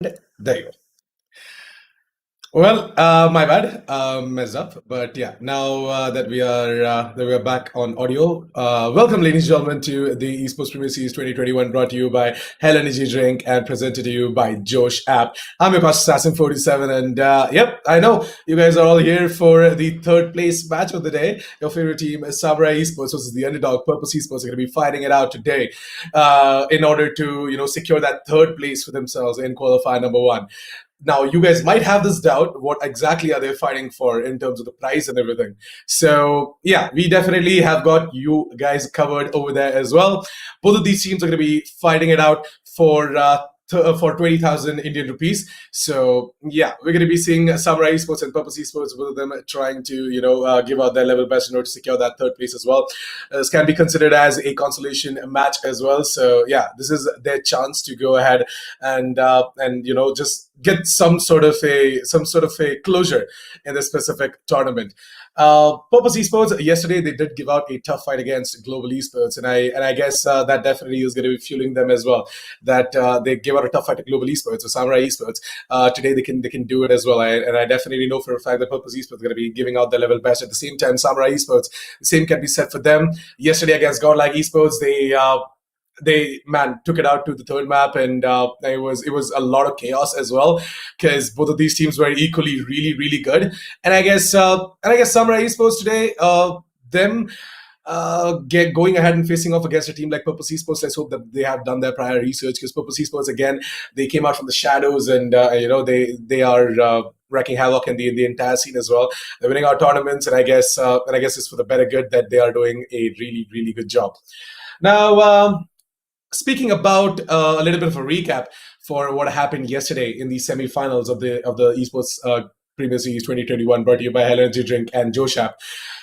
There you go. Well, my bad, messed up, but yeah. Now that we are back on audio, welcome, ladies and gentlemen, to the Esportz Premier Series 2021, brought to you by Hell Energy Drink and presented to you by Josh App. I'm your host, Assassin47, and yep, I know you guys are all here for the third place match of the day. Your favorite team is Samurai Esports versus the underdog Purpose Esports. Are going to be fighting it out today in order to secure that third place for themselves in qualifier number one. Now, you guys might have this doubt, what exactly are they fighting for in terms of the price and everything? So yeah, we definitely have got you guys covered over there as well. Both of these teams are going to be fighting it out for 20,000 Indian rupees. So yeah, we're going to be seeing Samurai Esports and Purpose Esports, both of them trying to give out their level best in order to secure that third place as well. This can be considered as a consolation match as well. So yeah, this is their chance to go ahead and just get some sort of a closure in this specific tournament. Purpose Esports yesterday, they did give out a tough fight against Global Esports, and I guess that definitely is going to be fueling them as well. That they gave out a tough fight to Global Esports or Samurai Esports. Today they can do it as well, and I definitely know for a fact that Purpose Esports is going to be giving out their level best. At the same time, Samurai Esports, the same can be said for them. Yesterday against Godlike Esports, they took it out to the third map, and it was a lot of chaos as well, because both of these teams were equally really good. And I guess Samurai Esports today, them going ahead and facing off against a team like Purpose Esports, let's hope that they have done their prior research, because Purpose Esports, again, they came out from the shadows, and they are wrecking havoc in the entire scene as well. They're winning our tournaments, and I guess it's for the better good that they are doing a really good job. Now, speaking about a little bit of a recap for what happened yesterday in the semifinals of the Esports Premier Series 2021, brought to you by Hell Energy Drink and Joshap.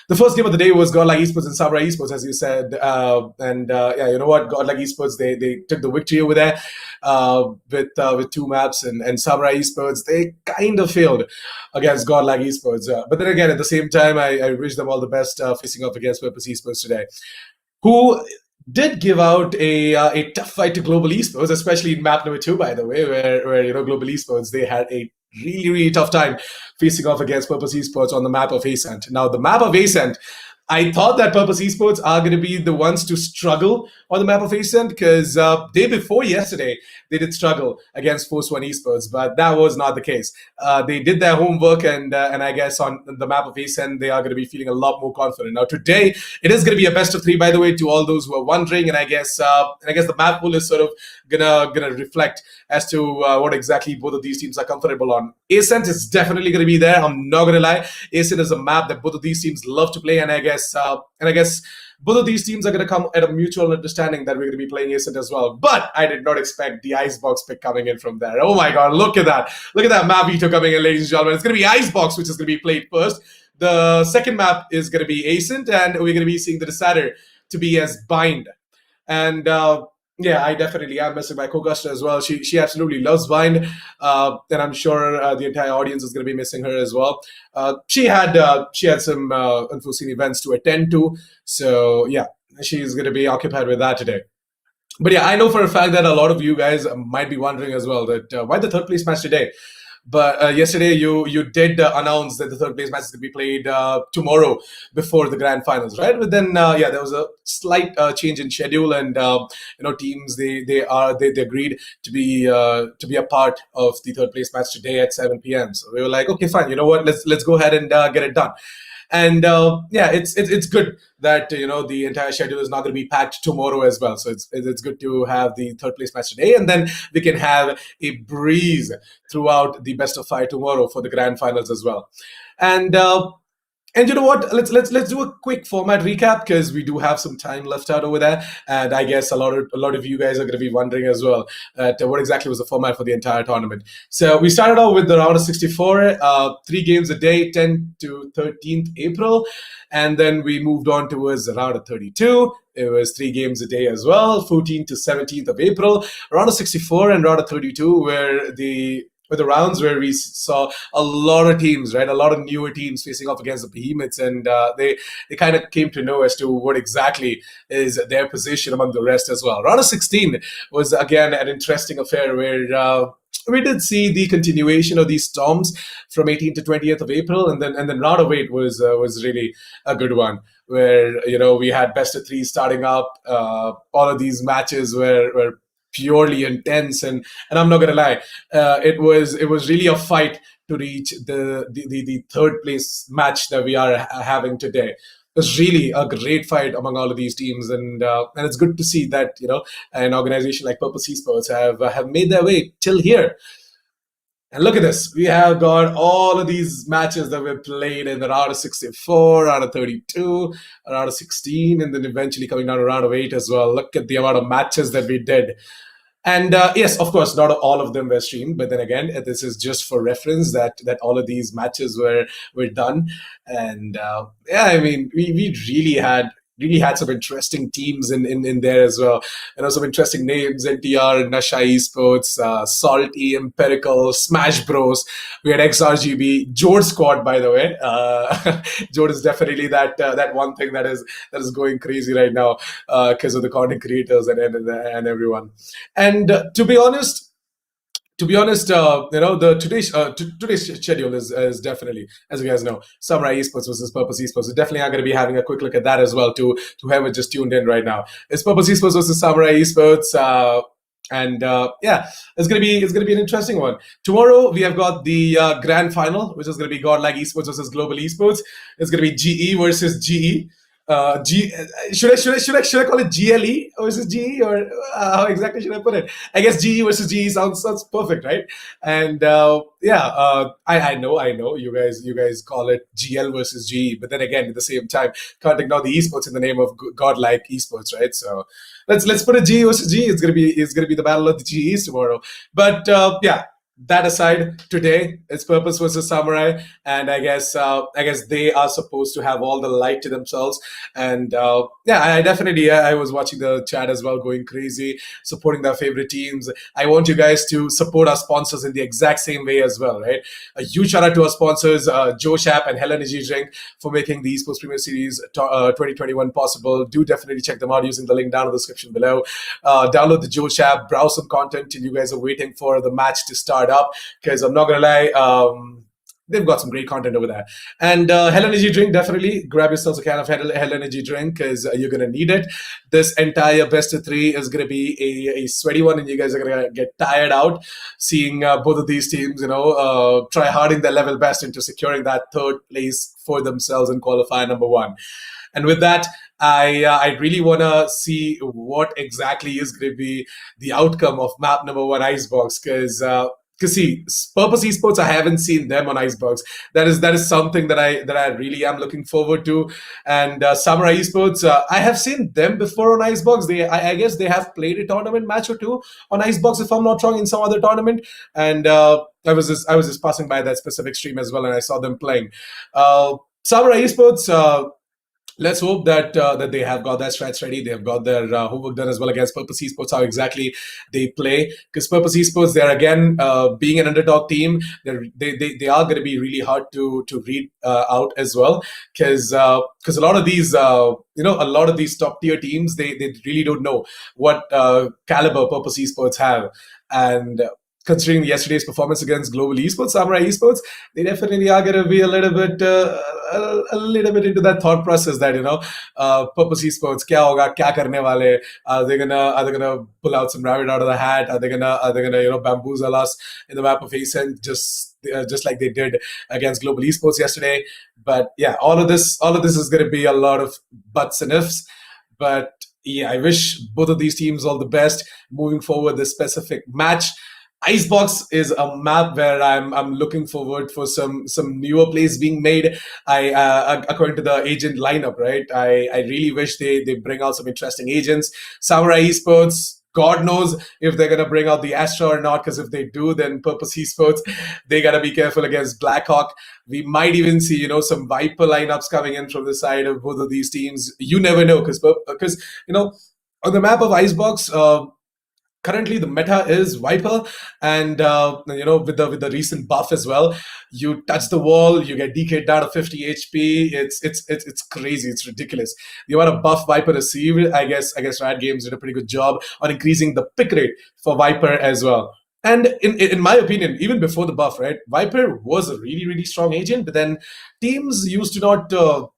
The first game of the day was Godlike Esports and Samurai Esports, as you said. Yeah, you know what? Godlike Esports, they took the victory over there with two maps, and Samurai Esports, they kind of failed against Godlike Esports. But then again, at the same time, I wish them all the best facing off against Purpose Esports today, who did give out a tough fight to Global Esports, especially in map number 2, by the way, where Global Esports, they had a really tough time facing off against Purpose Esports on the map of Ascent. Now, the map of Ascent, I thought that Purpose Esports are going to be the ones to struggle on the map of Ascent, because day before yesterday, they did struggle against Force One Esports, but that was not the case. They did their homework, and I guess on the map of Ascent, they are going to be feeling a lot more confident. Now, today, it is going to be a best of 3, by the way, to all those who are wondering, and I guess the map pool is sort of gonna reflect as to what exactly both of these teams are comfortable on. Ascent is definitely going to be there. I'm not going to lie. Ascent is a map that both of these teams love to play, and I guess both of these teams are going to come at a mutual understanding that we're going to be playing Ascent as well. But I did not expect the Icebox pick coming in from there. Oh my God, look at that. Look at that map veto coming in, ladies and gentlemen. It's going to be Icebox, which is going to be played first. The second map is going to be Ascent, and we're going to be seeing the decider to be as Bind. And yeah, I definitely am missing my co-caster as well. She absolutely loves Bind, and I'm sure the entire audience is going to be missing her as well. She had some unforeseen events to attend to, so yeah, she's going to be occupied with that today. But yeah, I know for a fact that a lot of you guys might be wondering as well that why the third place match today. But yesterday you did announce that the third place match is going to be played tomorrow before the grand finals, right? But then yeah, there was a slight change in schedule, and teams they agreed to be a part of the third place match today at 7 p.m. So we were like, okay, fine, you know what? Let's go ahead and get it done. And yeah, it's good that the entire schedule is not going to be packed tomorrow as well. So it's good to have the third place match today, and then we can have a breeze throughout the best of 5 tomorrow for the grand finals as well. And you know what? Let's do a quick format recap, because we do have some time left out over there, and I guess a lot of you guys are going to be wondering as well what exactly was the format for the entire tournament. So we started out with the round of 64, 3 games a day, 10 to 13th April, and then we moved on towards the round of 32. It was 3 games a day as well, 14th to 17th of April. Round of 64 and round of 32 were the rounds where we saw a lot of teams, right? A lot of newer teams facing off against the behemoths, and they kind of came to know as to what exactly is their position among the rest as well. Round of 16 was again an interesting affair where we did see the continuation of these storms from 18th to 20th of April, and then round of 8 was really a good one, where we had best of three starting up. All of these matches were purely intense, and I'm not gonna lie, it was really a fight to reach the third place match that we are having today. It was really a great fight among all of these teams, and it's good to see that an organization like Purpose Esports have made their way till here. And look at this. We have got all of these matches that we've played in the round of 64, round of 32, round of 16, and then eventually coming down to round of 8 as well. Look at the amount of matches that we did. And yes, of course, not all of them were streamed, but then again, this is just for reference that all of these matches were done. And yeah, I mean, we really had some interesting teams in there as well. Some interesting names: NTR, Nasha Esports, Salty, Empirical, Smash Bros. We had XRGB, Jode Squad, by the way. Jode is definitely that one thing that is going crazy right now because of the content creators and everyone. And to be honest, today's schedule is definitely, as you guys know, Samurai Esports versus Purpose Esports. We're definitely going to be having a quick look at that as well to whoever just tuned in right now. It's Purpose Esports versus Samurai Esports. And yeah, it's gonna be an interesting one. Tomorrow we have got the grand final, which is gonna be Godlike Esports versus Global Esports. It's gonna be GE versus GE. Should I call it GLE versus GE, or how exactly should I put it? I guess GE versus GE sounds perfect, right? And yeah, I know you guys call it GL versus GE, but then again, at the same time, can't ignore the esports in the name of Godlike Esports, right? So let's put it GE versus GE. It's gonna be the battle of the GEs tomorrow. But yeah. That aside, today it's Purpose versus Samurai, and I guess they are supposed to have all the light to themselves. And yeah, I was watching the chat as well, going crazy, supporting their favorite teams. I want you guys to support our sponsors in the exact same way as well, right? A huge shout out to our sponsors, Joe Shap and Hell Energy Drink, for making the Esportz Premier Series 2021 possible. Do definitely check them out using the link down in the description below. Download the Joe Shap, browse some content till you guys are waiting for the match to start up, because I'm not gonna lie, they've got some great content over there. And Hell Energy Drink, definitely grab yourselves a can of Hell Energy Drink, because you're gonna need it. This entire best of three is gonna be a sweaty one, and you guys are gonna get tired out seeing both of these teams try harding their level best into securing that third place for themselves in qualifier number 1. And with that, I really want to see what exactly is going to be the outcome of map number 1, Icebox, because see, Purpose Esports, I haven't seen them on Icebox. That is something that I really am looking forward to. And Samurai Esports, I have seen them before on Icebox. I guess they have played a tournament match or two on Icebox, if I'm not wrong, in some other tournament. And I was just passing by that specific stream as well, and I saw them playing. Samurai Esports. Let's hope that they have got their strats ready. They have got their homework done as well against Purpose Esports, how exactly they play. Because Purpose Esports, they're again being an underdog team. They are going to be really hard to read out as well. Because a lot of these top tier teams, they really don't know what caliber Purpose Esports have. And considering yesterday's performance against Global Esports, Samurai Esports, they definitely are going to be a little bit into that thought process that Purpose Esports, kya hoga, kya karne wale? Are they gonna pull out some rabbit out of the hat? Are they gonna bamboozle us in the map of Ascent, just like they did against Global Esports yesterday? But yeah, all of this is going to be a lot of buts and ifs. But yeah, I wish both of these teams all the best moving forward this specific match. Icebox is a map where I'm looking forward for some newer plays being made. According to the agent lineup, right? I really wish they bring out some interesting agents. Samurai Esports, God knows if they're gonna bring out the Astra or not, because if they do, then Purpose Esports, they gotta be careful against Blackhawk. We might even see some Viper lineups coming in from the side of both of these teams. You never know, because on the map of Icebox. Currently, the meta is Viper, and with the recent buff as well, you touch the wall, you get DK'd down to 50 HP. It's crazy. It's ridiculous. The amount of buff Viper received, I guess Riot Games did a pretty good job on increasing the pick rate for Viper as well. And in my opinion, even before the buff, right, Viper was a really strong agent, but then teams used to not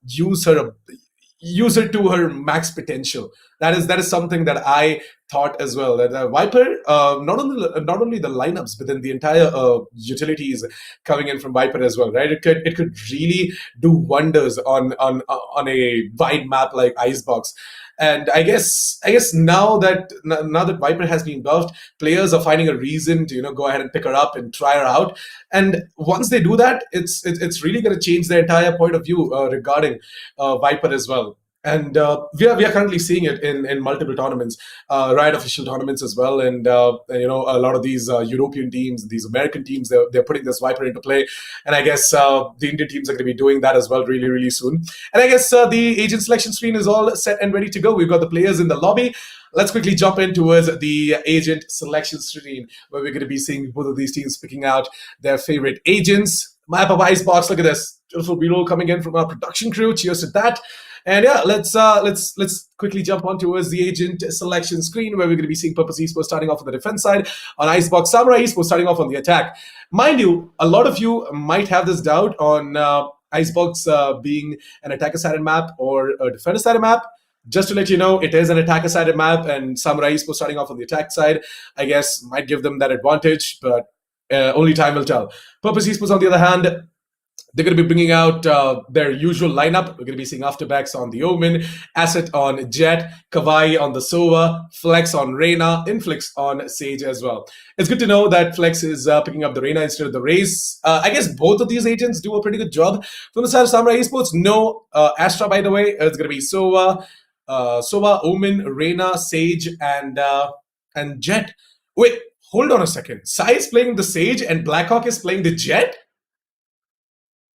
use her to her max potential. That is something that I thought as well. That Viper, not only the lineups, but then the entire utilities coming in from Viper as well, right? It could really do wonders on a wide map like Icebox. And I guess now that Viper has been buffed, players are finding a reason to go ahead and pick her up and try her out. And once they do that, it's really going to change their entire point of view regarding Viper as well. And we are currently seeing it in multiple tournaments, Riot official tournaments as well, and a lot of these European teams, these American teams, they're putting this Viper into play, and I guess the Indian teams are going to be doing that as well really soon. And I guess the agent selection screen is all set and ready to go. We've got the players in the lobby. Let's quickly jump in towards the agent selection screen, where we're going to be seeing both of these teams picking out their favorite agents. Map of Icebox. Look at this beautiful B-roll coming in from our production crew. Cheers to that. And yeah, let's quickly jump on towards the agent selection screen, where we're going to be seeing Purpose Esports starting off on the defense side, on Icebox Samurai Esports starting off on the attack. Mind you, a lot of you might have this doubt on Icebox being an attacker-sided map or a defender-sided map. Just to let you know, it is an attacker-sided map, and Samurai Esports starting off on the attack side, I guess, might give them that advantage, but only time will tell. Purpose Esports, on the other hand, they're going to be bringing out their usual lineup. We're going to be seeing Afterbacks on the Omen, Asset on Jet, Kawai on the Sova, Flex on Reyna, Inflix on Sage as well. It's good to know that Flex is picking up the Reyna instead of the Raze. I guess both of these agents do a pretty good job. From the side of Samurai Esports, no Astra, by the way. It's going to be Sova, Omen, Reyna, Sage, and Jet. Wait, hold on a second. Sai is playing the Sage and Blackhawk is playing the Jet?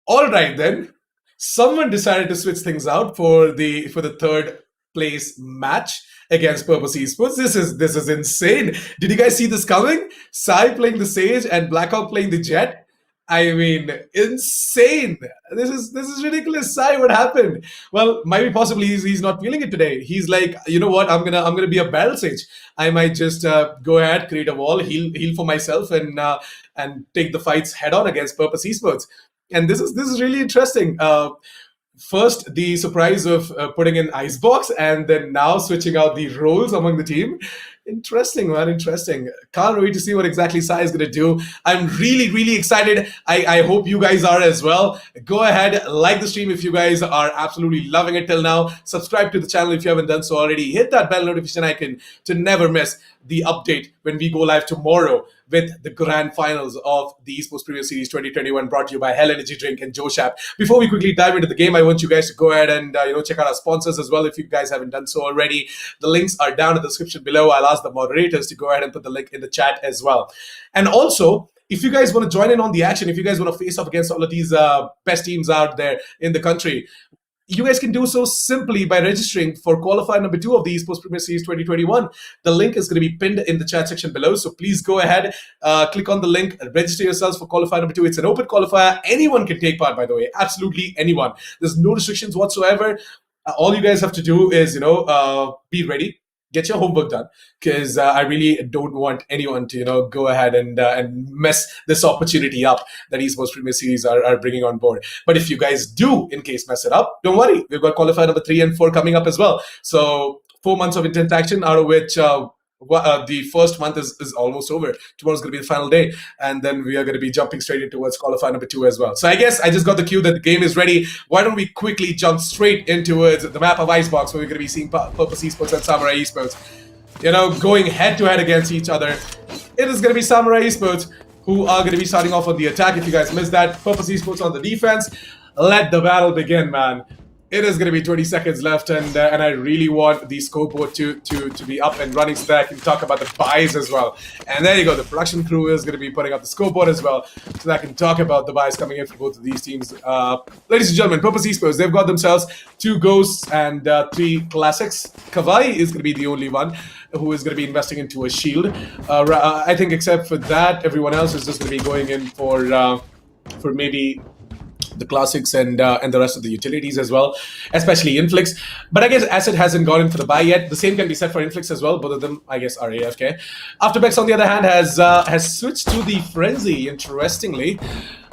All right then, someone decided to switch things out for the third place match against Purpose Esports. This is insane. Did you guys see this coming? Sai playing the Sage and Blackhawk playing the Jet. I mean, insane. This is ridiculous. Sai, what happened? Well, maybe possibly he's not feeling it today. He's like, you know what? I'm gonna be a barrel Sage. I might just go ahead, create a wall, heal for myself, and take the fights head on against Purpose Esports. And this is really interesting. First, the surprise of putting in Icebox, and then now switching out the roles among the team. Interesting, man. Interesting. Can't wait to see what exactly Sai is going to do. I'm really excited. I hope you guys are as well. Go ahead, like the stream if you guys are absolutely loving it till now. Subscribe to the channel if you haven't done so already. Hit that bell notification icon to never miss the update when we go live tomorrow with the grand finals of the Esportz Premier Series 2021, brought to you by Hell Energy Drink and Joe Shap. Before we quickly dive into the game, I want you guys to go ahead and check out our sponsors as well if you guys haven't done so already. The links are down in the description below. I'll ask the moderators to go ahead and put the link in the chat as well. And also, if you guys want to join in on the action, if you guys want to face off against all of these best teams out there in the country, you guys can do so simply by registering for qualifier number 2 of the Esportz Premier Series 2021. The link is going to be pinned in the chat section below. So please go ahead, click on the link, register yourselves for qualifier number 2. It's an open qualifier. Anyone can take part, by the way. Absolutely anyone. There's no restrictions whatsoever. All you guys have to do is, be ready. Get your homework done, because I really don't want anyone to, go ahead and mess this opportunity up that Esportz Premier Series are bringing on board. But if you guys do, in case, mess it up, don't worry. We've got qualifier number 3 and 4 coming up as well. So 4 months of intense action, out of which the first month is almost over. Tomorrow's going to be the final day, and then we are going to be jumping straight into towards qualifier number 2 as well. So I guess I just got the cue that the game is ready. Why don't we quickly jump straight into the map of Icebox, where we're going to be seeing Purpose Esports and Samurai Esports, going head to head against each other. It is going to be Samurai Esports who are going to be starting off on the attack. If you guys missed that, Purpose Esports on the defense. Let the battle begin, man. It is going to be 20 seconds left, and I really want the scoreboard to be up and running so that I can talk about the buys as well. And there you go. The production crew is going to be putting up the scoreboard as well so that I can talk about the buys coming in for both of these teams. Ladies and gentlemen, Purpose Esports, they've got themselves 2 Ghosts and 3 Classics. Kawai is going to be the only one who is going to be investing into a shield. I think except for that, everyone else is just going to be going in for maybe the classics and the rest of the utilities as well, especially Inflix. But I guess Asset hasn't gone in for the buy yet. The same can be said for Inflix as well. Both of them, I guess, are AFK. Afterbex, on the other hand, has switched to the Frenzy, interestingly.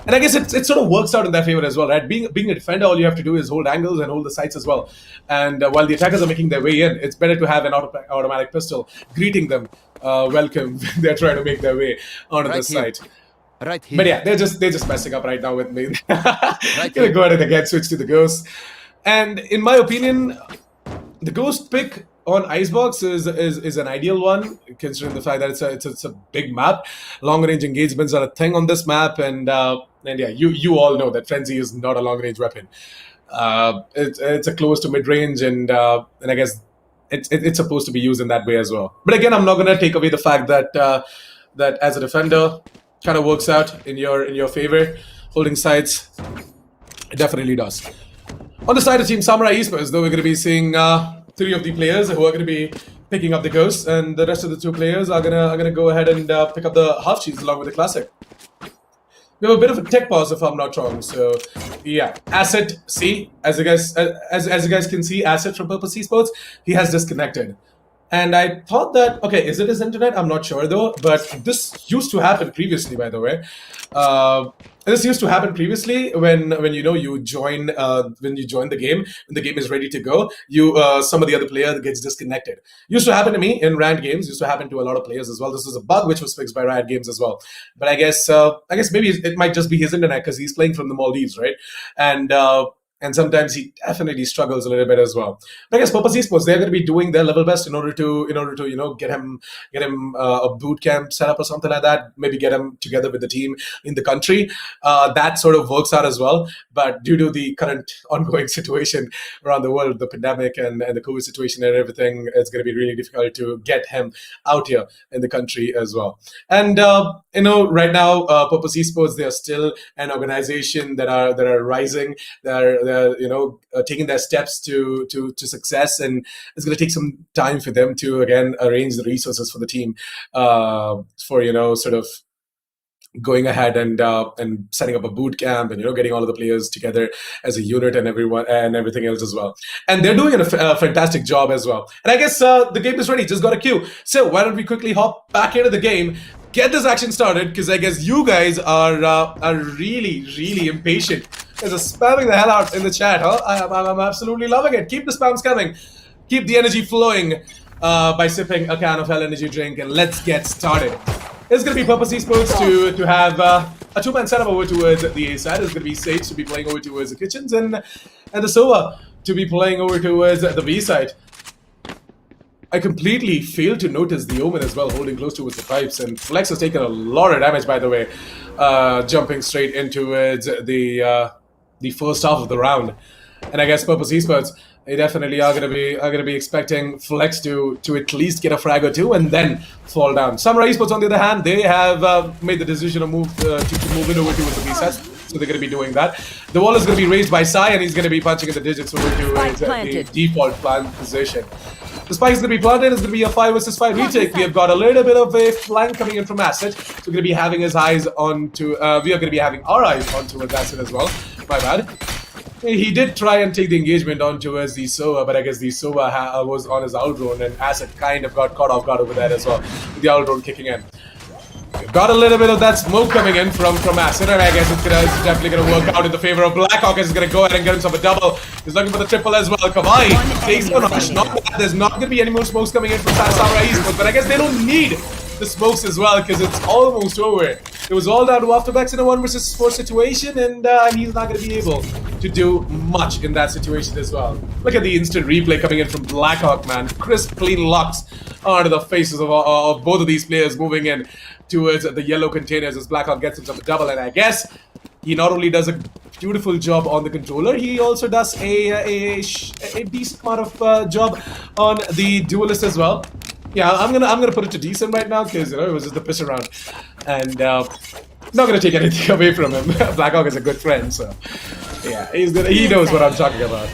And I guess it sort of works out in their favor as well, right? Being a defender, all you have to do is hold angles and hold the sights as well. And while the attackers are making their way in, it's better to have an automatic pistol greeting them welcome when they're trying to make their way onto the site. Right here. But yeah, they're just messing up right now with me. Gonna go ahead and again switch to the Ghost. And in my opinion, the Ghost pick on Icebox is an ideal one, considering the fact that it's a big map. Long range engagements are a thing on this map, and yeah, you all know that Frenzy is not a long range weapon. It's a close to mid range, and I guess it's supposed to be used in that way as well. But again, I'm not gonna take away the fact that that as a defender, kind of works out in your favor. Holding sides, it definitely does. On the side of Team Samurai Esports, though, we're going to be seeing 3 of the players who are going to be picking up the Ghost, and the rest of the 2 players are gonna go ahead and pick up the half shields along with the classic. We have a bit of a tech pause, if I'm not wrong. So yeah, Asset, see, as you guys can see, Asset from Purpose Esports, he has disconnected. And I thought that, okay, is it his internet? I'm not sure though, but this used to happen previously, by the way. This used to happen previously when you join the game, when the game is ready to go, some of the other player gets disconnected. Used to happen to me in ranked games, used to happen to a lot of players as well. This is a bug which was fixed by Riot Games as well. But I guess maybe it might just be his internet because he's playing from the Maldives, right? And sometimes he definitely struggles a little bit as well. But I guess Purpose Esports, they're going to be doing their level best in order to get him a boot camp set up or something like that. Maybe get him together with the team in the country. That sort of works out as well. But due to the current ongoing situation around the world, the pandemic and the COVID situation and everything, it's going to be really difficult to get him out here in the country as well. And right now, Purpose Esports, they are still an organization that are rising. They're taking their steps to success, and it's going to take some time for them to again arrange the resources for the team for sort of going ahead and setting up a boot camp and getting all of the players together as a unit and everything else as well. And they're doing a fantastic job as well. And I guess the game is ready. Just got a queue. So why don't we quickly hop back into the game? Get this action started, because I guess you guys are really impatient. You guys are spamming the hell out in the chat, huh? I'm absolutely loving it. Keep the spams coming. Keep the energy flowing by sipping a can of hell energy drink, and let's get started. It's going to be Purpose Esports to have a 2-man setup over towards the A side. It's going to be Sage to be playing over towards the kitchens, and the Sova to be playing over towards the B side. I completely failed to notice the Omen as well, holding close towards the pipes, and Flex has taken a lot of damage, by the way, jumping straight into the first half of the round. And I guess Purpose Esports, they definitely are gonna be expecting Flex to at least get a frag or 2 and then fall down. Samurai Esports, on the other hand, they have made the decision to move in over towards the B side. So they're going to be doing that. The wall is going to be raised by Sai, and he's going to be punching in the digits over to the default plant position. The spike is going to be planted. It's going to be a 5 versus 5 retake. We have got a little bit of a flank coming in from Asset. So we're going to be having his eyes onto. We are going to be having our eyes onto Asset as well. My bad. He did try and take the engagement on towards the Sova, but I guess the Sova was on his outrun, and Asset kind of got caught off guard over there as well, with the outrun kicking in. We've got a little bit of that smoke coming in from Asset, and I guess it's definitely going to work out in the favor of Blackhawk. He's going to go ahead and get himself a double. He's looking for the triple as well. Kawhi takes the rush. There's not going to be any more smokes coming in from Samurai Esports, but I guess they don't need the smokes as well, because it's almost over. It was all down to Afterbacks in a 1 versus 4 situation, and he's not going to be able to do much in that situation as well. Look at the instant replay coming in from Blackhawk, man. Crisp, clean locks onto the faces of both of these players, moving in towards the yellow containers as Blackhawk gets himself a double. And I guess he not only does a beautiful job on the controller, he also does a decent amount of job on the duelist as well. Yeah, I'm gonna put it to decent right now, because it was just a piss around, and not gonna take anything away from him. Blackhawk is a good friend, so yeah, he knows what I'm talking about.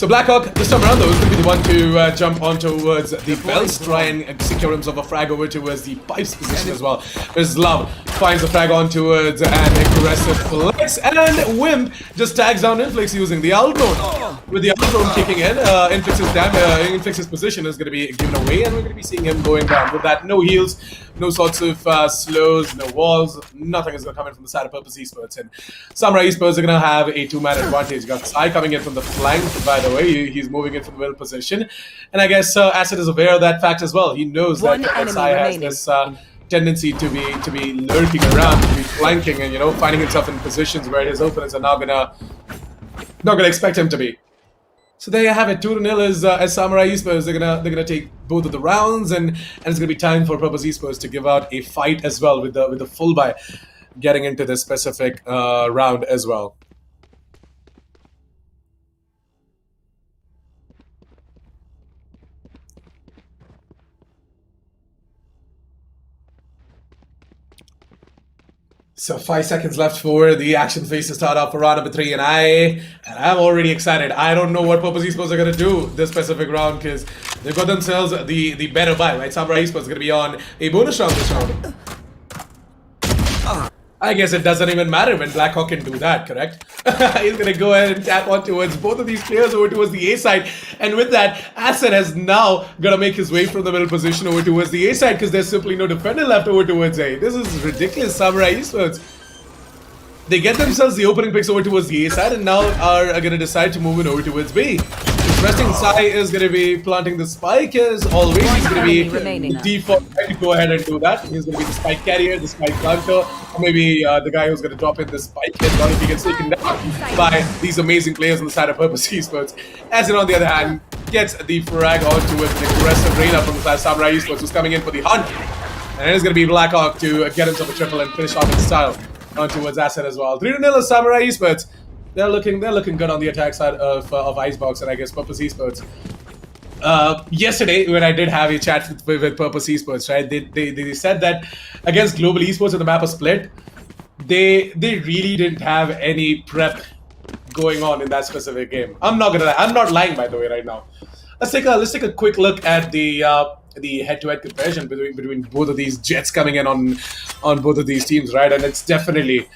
So Blackhawk, this time around though, is going to be the one to jump on towards the belts, try and secure himself a frag over towards the pipes position as well. There's Love finds the frag on towards an aggressive flex, and Wimp just tags down Inflix using the Alcone. With the Alcone kicking in, Inflix's position is going to be given away, and we're going to be seeing him going down. With that, no heals, no sorts of slows, no walls, nothing is going to come in from the side of Purpose Esports. And Samurai Esports are going to have a 2-man advantage. You got Sai coming in from the flank, by the way, he's moving in from the middle position. And I guess Acid is aware of that fact as well. He knows that Sai has this tendency to be lurking around, to be flanking, and finding himself in positions where his opponents are not gonna expect him to be. So there you have it. 2-0 as Samurai Esports. They're gonna take both of the rounds, and it's gonna be time for Purpose Esports to give out a fight as well with the full buy getting into this specific round as well. So 5 seconds left for the action phase to start off for round number 3, and I'm already excited. I don't know what Purpose Esports are gonna do this specific round, because they've got themselves the better buy, right? Samurai Esports is gonna be on a bonus round this round. I guess it doesn't even matter when Blackhawk can do that, correct? He's gonna go ahead and tap on towards both of these players over towards the A side, and with that, Acid has now gonna make his way from the middle position over towards the A side, because there's simply no defender left over towards A. This is ridiculous, Samurai Esports. They get themselves the opening picks over towards the A side, and now are gonna decide to move it over towards B. Interesting, Sai is gonna be planting the spike as always. He's gonna be default to go ahead and do that. He's gonna be the spike carrier, the spike planter, or maybe the guy who's gonna drop in the spike hit if he gets taken down by these amazing players on the side of Purpose Esports. Acid, on the other hand, gets the frag onto an aggressive Reina from the side of Samurai Esports, who's coming in for the hunt. And it's gonna be Blackhawk to get himself a triple and finish off in style on towards Acid as well. 3-0 Samurai Esports. They're looking good on the attack side of Icebox, and I guess Purpose Esports. Yesterday, when I did have a chat with Purpose Esports, right, they said that against Global Esports and the map was split, they really didn't have any prep going on in that specific game. I'm not gonna lie. I'm not lying, by the way, right now. Let's take a quick look at the head-to-head comparison between both of these Jets coming in on both of these teams, right? And it's definitely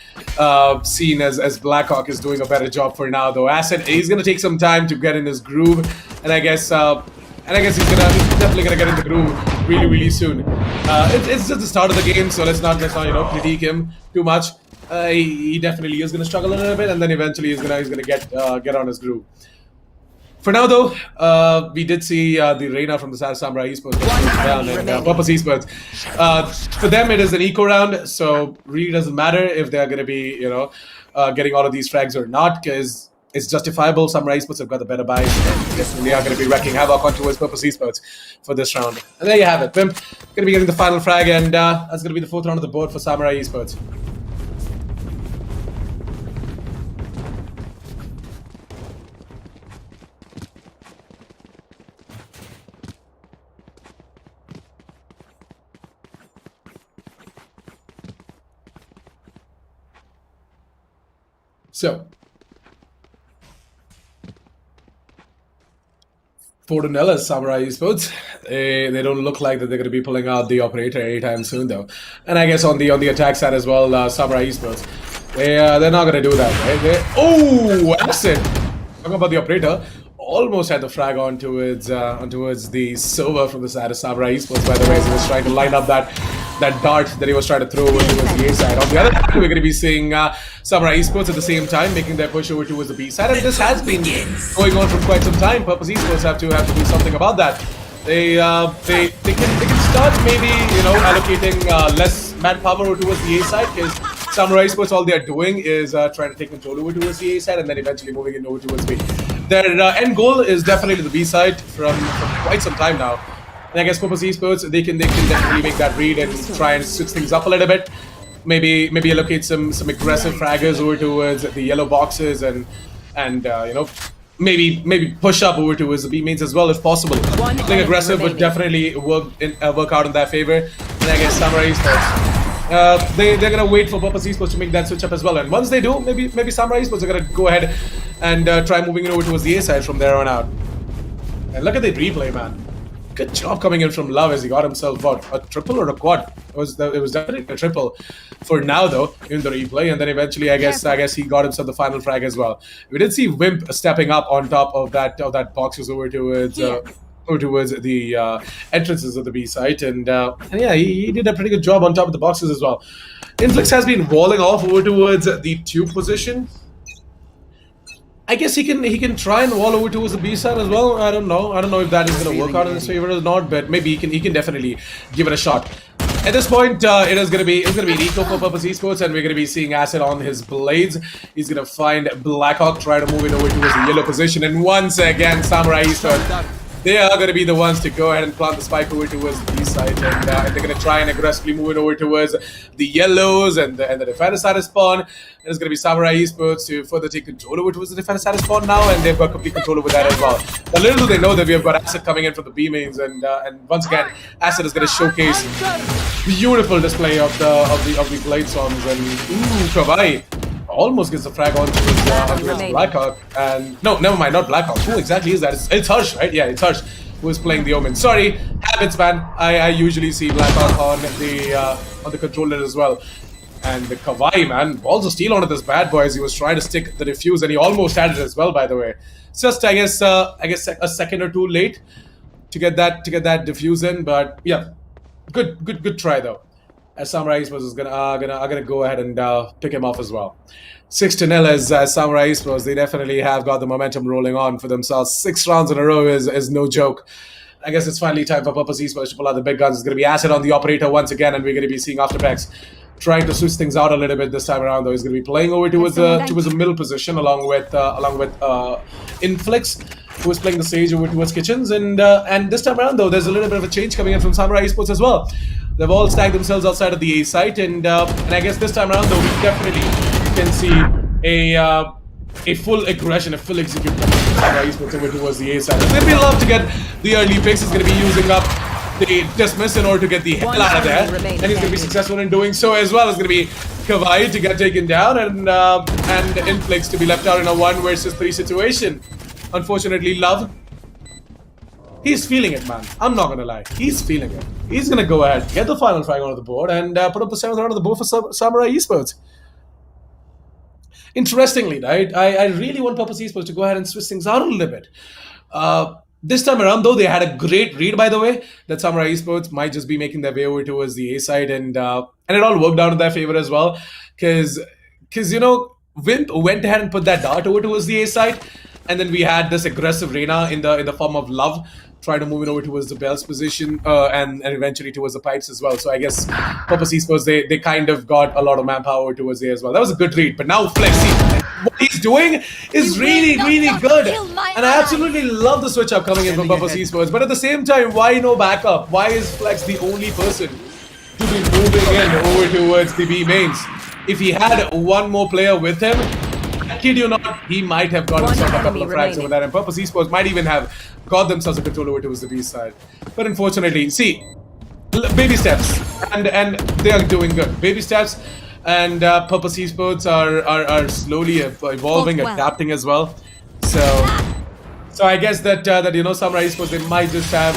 seen as Blackhawk is doing a better job for now, though. Acid, he's gonna take some time to get in his groove, and I guess he's definitely gonna get in the groove really soon. It's just the start of the game, so let's not critique him too much. He definitely is gonna struggle a little bit, and then eventually he's gonna get on his groove. For now, though, we did see the Reina from the side of Samurai Esports down, and Purpose Esports. For them, it is an eco round, so really doesn't matter if they're going to be, getting all of these frags or not, because it's justifiable. Samurai Esports have got the better buys, and they are going to be wrecking havoc on towards Purpose Esports for this round. And there you have it. Pimp going to be getting the final frag, and that's going to be the 4th round of the board for Samurai Esports. So, 4-0 Samurai Esports. They don't look like that they're going to be pulling out the operator anytime soon, though. And I guess on the attack side as well, Samurai Esports, they're not going to do that, right? Acid! Talking about the operator, almost had the frag on towards the server from the side of Samurai Esports, by the way, as he was trying to line up that dart that he was trying to throw over towards the A side. On the other hand, we're going to be seeing Samurai Esports at the same time making their push over towards the B side, and this has been going on for quite some time. Purpose Esports have to do something about that. They can start maybe allocating less manpower over towards the A side, because Samurai Esports, all they're doing is trying to take control over towards the A side and then eventually moving it over towards B. Their end goal is definitely the B side from quite some time now. And I guess Purpose Esports, they can definitely make that read and try and switch things up a little bit. Maybe allocate some aggressive fraggers over towards the yellow boxes and maybe push up over towards the B mains as well if possible. Playing aggressive would definitely work out in their favor. And I guess Samurai Esports, they're gonna wait for Purpose Esports to make that switch up as well. And once they do, maybe Samurai Esports are gonna go ahead and try moving it over towards the A side from there on out. And look at the replay, man. Good job coming in from Love as he got himself a triple or a quad. It was definitely a triple for now though in the replay, and then eventually I guess he got himself the final frag as well. We did see Wimp stepping up on top of that boxes over towards the entrances of the B site, and yeah, he did a pretty good job on top of the boxes as well. Inflix has been walling off over towards the tube position. I guess he can try and wall over towards the B side as well. I don't know if that is going to work out in his favor or not, but maybe he can definitely give it a shot. At this point, it's gonna be Rico for Purpose Esports, and we're gonna be seeing Acid on his blades. He's gonna find Blackhawk, try to move it over towards the yellow position, and once again, Samurai Esports, they are going to be the ones to go ahead and plant the spike over towards the B side, and they're going to try and aggressively move it over towards the yellows and the defender side of spawn. And it's going to be Samurai Esports to further take control over towards the defender side of spawn now, and they've got complete control over that as well. But little do they know that we have got Acid coming in from the B mains, and once again, Acid is going to showcase beautiful display of the blade songs, and Kawai almost gets the frag onto his Blackhawk, and no, never mind, not Blackhawk. Who exactly is that? It's Harsh, right? Yeah, it's Harsh who is playing the Omen. Sorry, habits, man. I usually see Blackhawk on the controller as well. And the Kawai, man, balls of steel onto this bad boy as he was trying to stick the defuse, and he almost had it as well, by the way. It's just I guess a second or two late to get that defuse in, but yeah, good try though. As Samurai Esports is gonna go ahead and pick him off as well. 6-0 as Samurai Esports, they definitely have got the momentum rolling on for themselves. 6 rounds in a row is no joke. I guess it's finally time for Purpose Esports to pull out the big guns. It's gonna be Acid on the operator once again, and we're gonna be seeing Afterpacks trying to switch things out a little bit this time around. Though he's gonna be playing over towards the middle position along with Inflix, who is playing the stage over towards Kitchens, and this time around though, there's a little bit of a change coming in from Samurai Esports as well. They've all stacked themselves outside of the A site, and I guess this time around though, we definitely can see a full aggression, a full execution coming from Samurai Esports over towards the A side. It's gonna be love to get the early picks. He's gonna be using up the dismiss in order to get the hell out of there, and he's gonna be successful in doing so as well. It's gonna be Kawai to get taken down, and Inflix to be left out in a 1 versus 3 situation. Unfortunately, Love, he's feeling it, man. I'm not gonna lie. He's feeling it. He's gonna go ahead, get the final frag onto the board, and put up the 7th round on the board for Samurai Esports. Interestingly, right, I really want Purpose Esports to go ahead and switch things out a little bit. This time around, though, they had a great read, by the way, that Samurai Esports might just be making their way over towards the A side, and it all worked out in their favor as well, because you know, Wimp went ahead and put that dart over towards the A side, and then we had this aggressive Reyna in the form of Love, try to move it over towards the Bell's position, and eventually towards the pipes as well. So I guess Purpose Esports, they kind of got a lot of manpower towards there as well. That was a good read, but now Flex, what he's doing is really good. And I absolutely love the switch up coming in from Purpose Esports, but at the same time, why no backup? Why is Flex the only person to be moving in over towards the B mains? If he had one more player with him, I kid you not, he might have got himself a couple of frags over there, and Purpose Esports might even have got themselves a control over towards the B side. But unfortunately, see, baby steps, and they are doing good. Baby steps, and Purpose Esports are slowly evolving, adapting as well. So I guess that you know, Samurai Esports, they might just have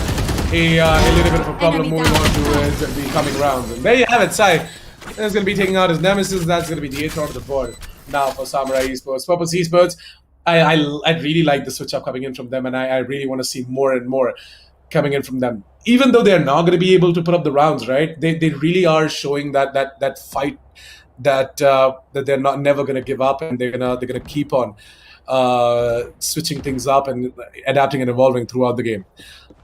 a little bit of a problem moving on towards the coming rounds. And there you have it, Sai is going to be taking out his nemesis. That's going to be the 8th round of the board now for Samurai Esports. Purpose Esports, I really like the switch up coming in from them, and I really want to see more and more coming in from them. Even though they're not going to be able to put up the rounds, right? They really are showing that fight that they're never going to give up, and they're gonna keep on switching things up and adapting and evolving throughout the game.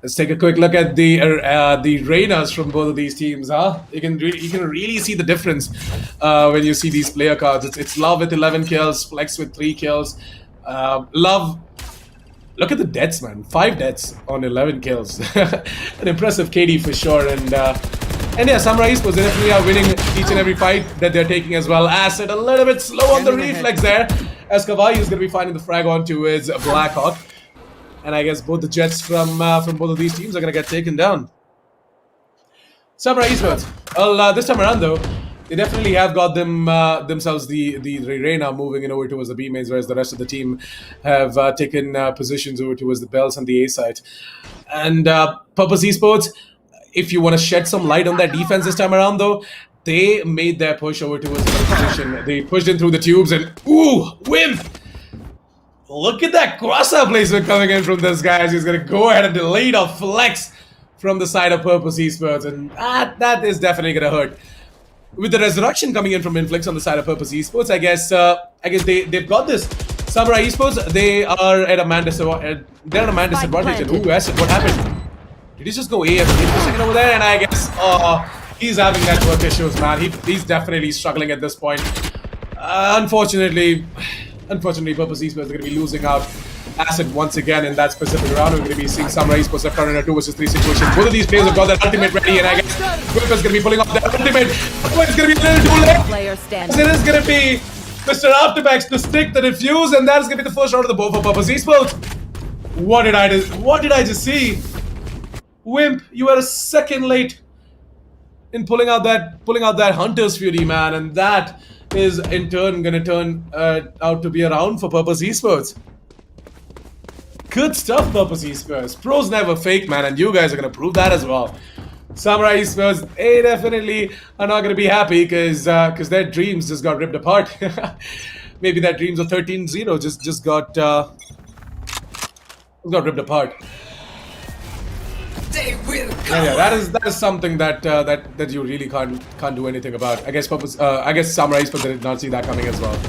Let's take a quick look at the Reynas from both of these teams, huh? You can really see the difference when you see these player cards. It's Love with 11 kills, Flex with 3 kills. Love, look at the deaths, man. 5 deaths on 11 kills. An impressive KD for sure. And yeah, Samurai Esports, they definitely are winning each and every fight that they're taking as well. Acid a little bit slow on the reflex there, as Kawai is going to be finding the frag onto his Blackhawk. And I guess both the Jets from both of these teams are going to get taken down. Samurai Esports, well, this time around though, They definitely have got themselves the Ray now moving in over towards the B mains, whereas the rest of the team have taken positions over towards the Bells and the A side. And Purpose Esports, if you want to shed some light on their defense this time around, though, they made their push over towards the position. They pushed in through the tubes and ooh, Wimp! Look at that cross-up placement coming in from this guy as he's going to go ahead and delete a flex from the side of Purpose Esports, and that is definitely going to hurt. With the resurrection coming in from Inflix on the side of Purpose Esports, I guess they've got this. Samurai Esports, they are at a man disadvantage. They're at a man disadvantage. And ooh, Acid, what happened? Did he just go AFK for a second over there? And I guess he's having network issues, man. He's definitely struggling at this point. Unfortunately, Purpose Esports are going to be losing out Acid once again in that specific round. We're going to be seeing Samurai Esports left out in a 2 vs 3 situation. Both of these players have got their ultimate ready, and I guess Whip is going to be pulling off their ultimate. Oh, it's going to be a little too late. It is going to be Mr. Aftermax to stick the defuse, and that is going to be the first round of the bow for Purpose Esports. What did I just see? Wimp, you are a second late in pulling out that Hunter's Fury, man, and that is in turn going to turn out to be a round for Purpose Esports. Good stuff, Purpose Esports. Pros never fake, man, and you guys are going to prove that as well. Samurai Esports, they definitely are not going to be happy because their dreams just got ripped apart. Maybe their dreams of 13-0 just got ripped apart. They will come. Yeah, that is something that you really can't do anything about. I guess Samurai Esports did not see that coming as well.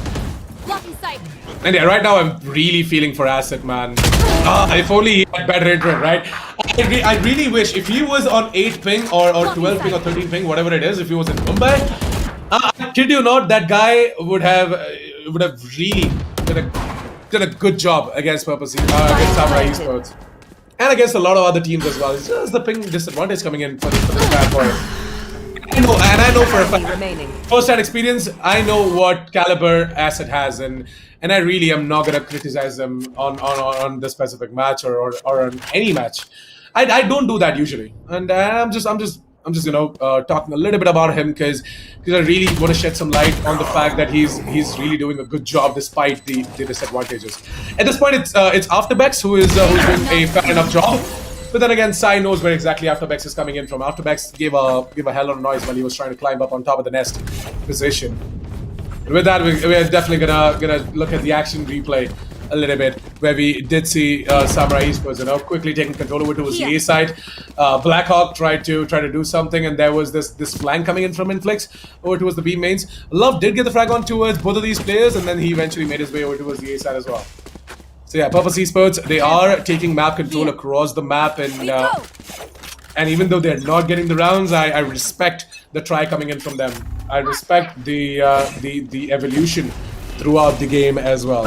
And yeah, right now I'm really feeling for Acid, man. If only he had better internet, right? I really wish if he was on 8 ping or 12 ping or 13 ping, whatever it is, if he was in Mumbai, I kid you not, that guy would have really done a good job against against Samurai Esports. And against a lot of other teams as well. It's just the ping disadvantage coming in for this bad boy. I know for a fact, first-hand experience, I know what caliber Acid has, and I really am not gonna criticize them on the specific match or on any match. I don't do that usually, and I'm just talking a little bit about him because I really want to shed some light on the fact that he's really doing a good job despite the disadvantages. At this point, it's Afterbex who is doing a fair enough job. But then again, Sai knows where exactly Afterbex is coming in from. Afterbex gave a hell of a noise while he was trying to climb up on top of the nest position. And with that, we're definitely gonna look at the action replay a little bit, where we did see Samurai Esports, quickly taking control over towards the A side. Blackhawk tried to do something, and there was this flank coming in from Inflix over towards the B mains. Love did get the frag on towards both of these players, and then he eventually made his way over towards the A side as well. So yeah, Purpose Esports, they are taking map control across the map, and even though they're not getting the rounds, I respect the try coming in from them. I respect the evolution throughout the game as well.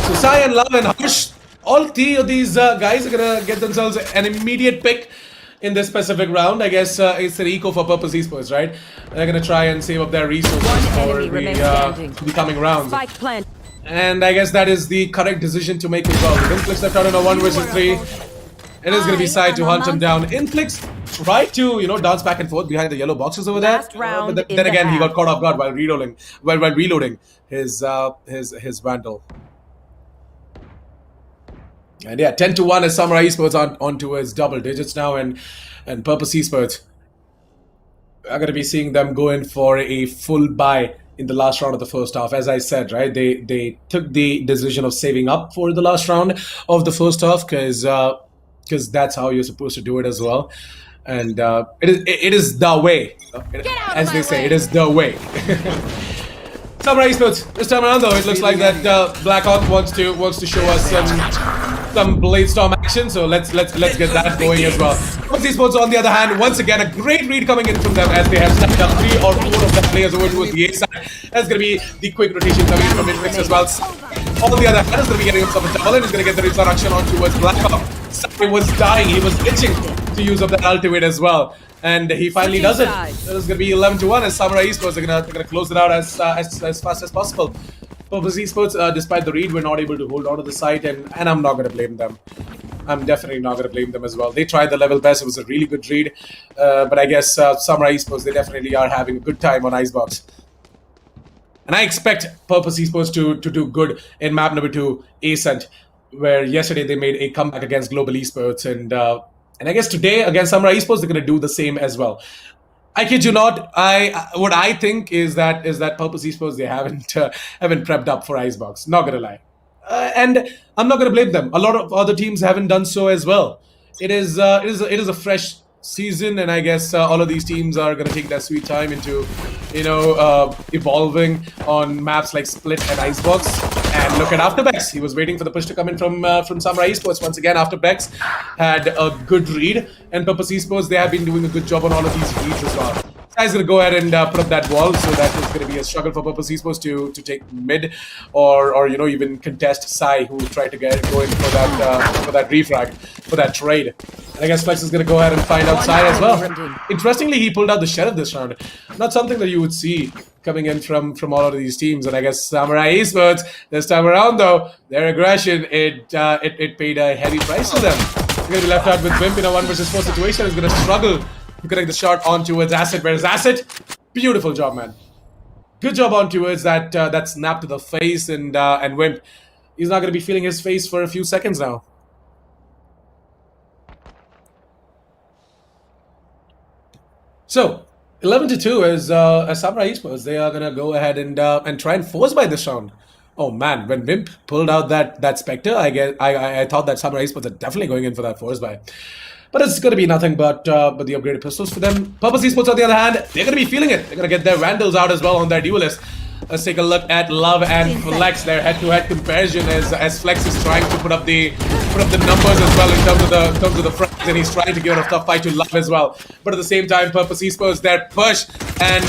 So Sai and Love and Harsh, all 3 of these guys are gonna get themselves an immediate pick in this specific round. I guess it's an eco for Purpose Esports, right? They're gonna try and save up their resources for the coming rounds. And I guess that is the correct decision to make as well. Inflix left out in a 1 vs 3. It is going to be Sai to hunt him down. Inflix tried to, dance back and forth behind the yellow boxes over there. But then again, he got caught off guard while reloading his Vandal. And yeah, 10-1 as Samurai Esports onto his double digits now, and Purpose Esports are going to be seeing them go in for a full buy in the last round of the first half. As I said, right, they took the decision of saving up for the last round of the first half because that's how you're supposed to do it as well. And it is the way, as they say, it is the way. Samurai Esports, this time around though, it looks like that Blackhawk wants to show us some Blade Storm action, so let's get that going as well. Purpose Esports, on the other hand, once again, a great read coming in from them as they have snapped up 3 or 4 of their players over towards the A side. That's going to be the quick rotation coming from Inflix as well. On the other hand, is going to be getting himself a double and is going to get the resurrection on towards Blackhawk. Sai was dying, he was itching to use up that ultimate as well. And he finally does it. It's going to be 11-1 as Samurai Esports are going to close it out as fast as possible. Purpose Esports, despite the read, were not able to hold on to the site, and I'm not going to blame them. I'm definitely not going to blame them as well. They tried their level best. It was a really good read. But I guess Samurai Esports, they definitely are having a good time on Icebox. And I expect Purpose Esports to do good in map number 2, Ascent, where yesterday they made a comeback against Global Esports. And I guess today against Samurai Esports, they're going to do the same as well. I kid you not. What I think is that Purpose Esports, they haven't prepped up for Icebox. Not gonna lie, and I'm not gonna blame them. A lot of other teams haven't done so as well. It is a fresh season, and I guess all of these teams are gonna take their sweet time into, evolving on maps like Split and Icebox. And look at Afterbex. He was waiting for the push to come in from Samurai Esports. Once again, Afterbex had a good read, and Purpose Esports, they have been doing a good job on all of these reads as well. Guy's gonna go ahead and put up that wall, so that is gonna be a struggle for Purpose Esports to take mid, or even contest Sai, who tried to go in for that refrag, for that trade. And I guess Flex is gonna go ahead and find out Sai as well. Interestingly, he pulled out the Sheriff this round. Not something that you would see coming in from all of these teams. And I guess Samurai Esports, this time around though, their aggression, it paid a heavy price for them. They're gonna be left out with Wimp in a 1 versus 4 situation. Is gonna struggle to connect the shot on towards Asset. Whereas Asset, beautiful job, man. Good job on towards that snap to the face, and Wimp, he's not gonna be feeling his face for a few seconds now. So 11-2 as Samurai Esports, they are gonna go ahead and try and force by this round. Oh man, when Wimp pulled out that Spectre, I thought that Samurai Esports are definitely going in for that force buy. But it's going to be nothing but the upgraded pistols for them. Purpose Esports, on the other hand, they're going to be feeling it. They're going to get their Vandals out as well on their duelist. Let's take a look at Love and Flex, their head-to-head comparison as Flex is trying to put up the numbers as well in terms of the frags, and he's trying to give it a tough fight to Love as well. But at the same time, Purpose Esports, their push and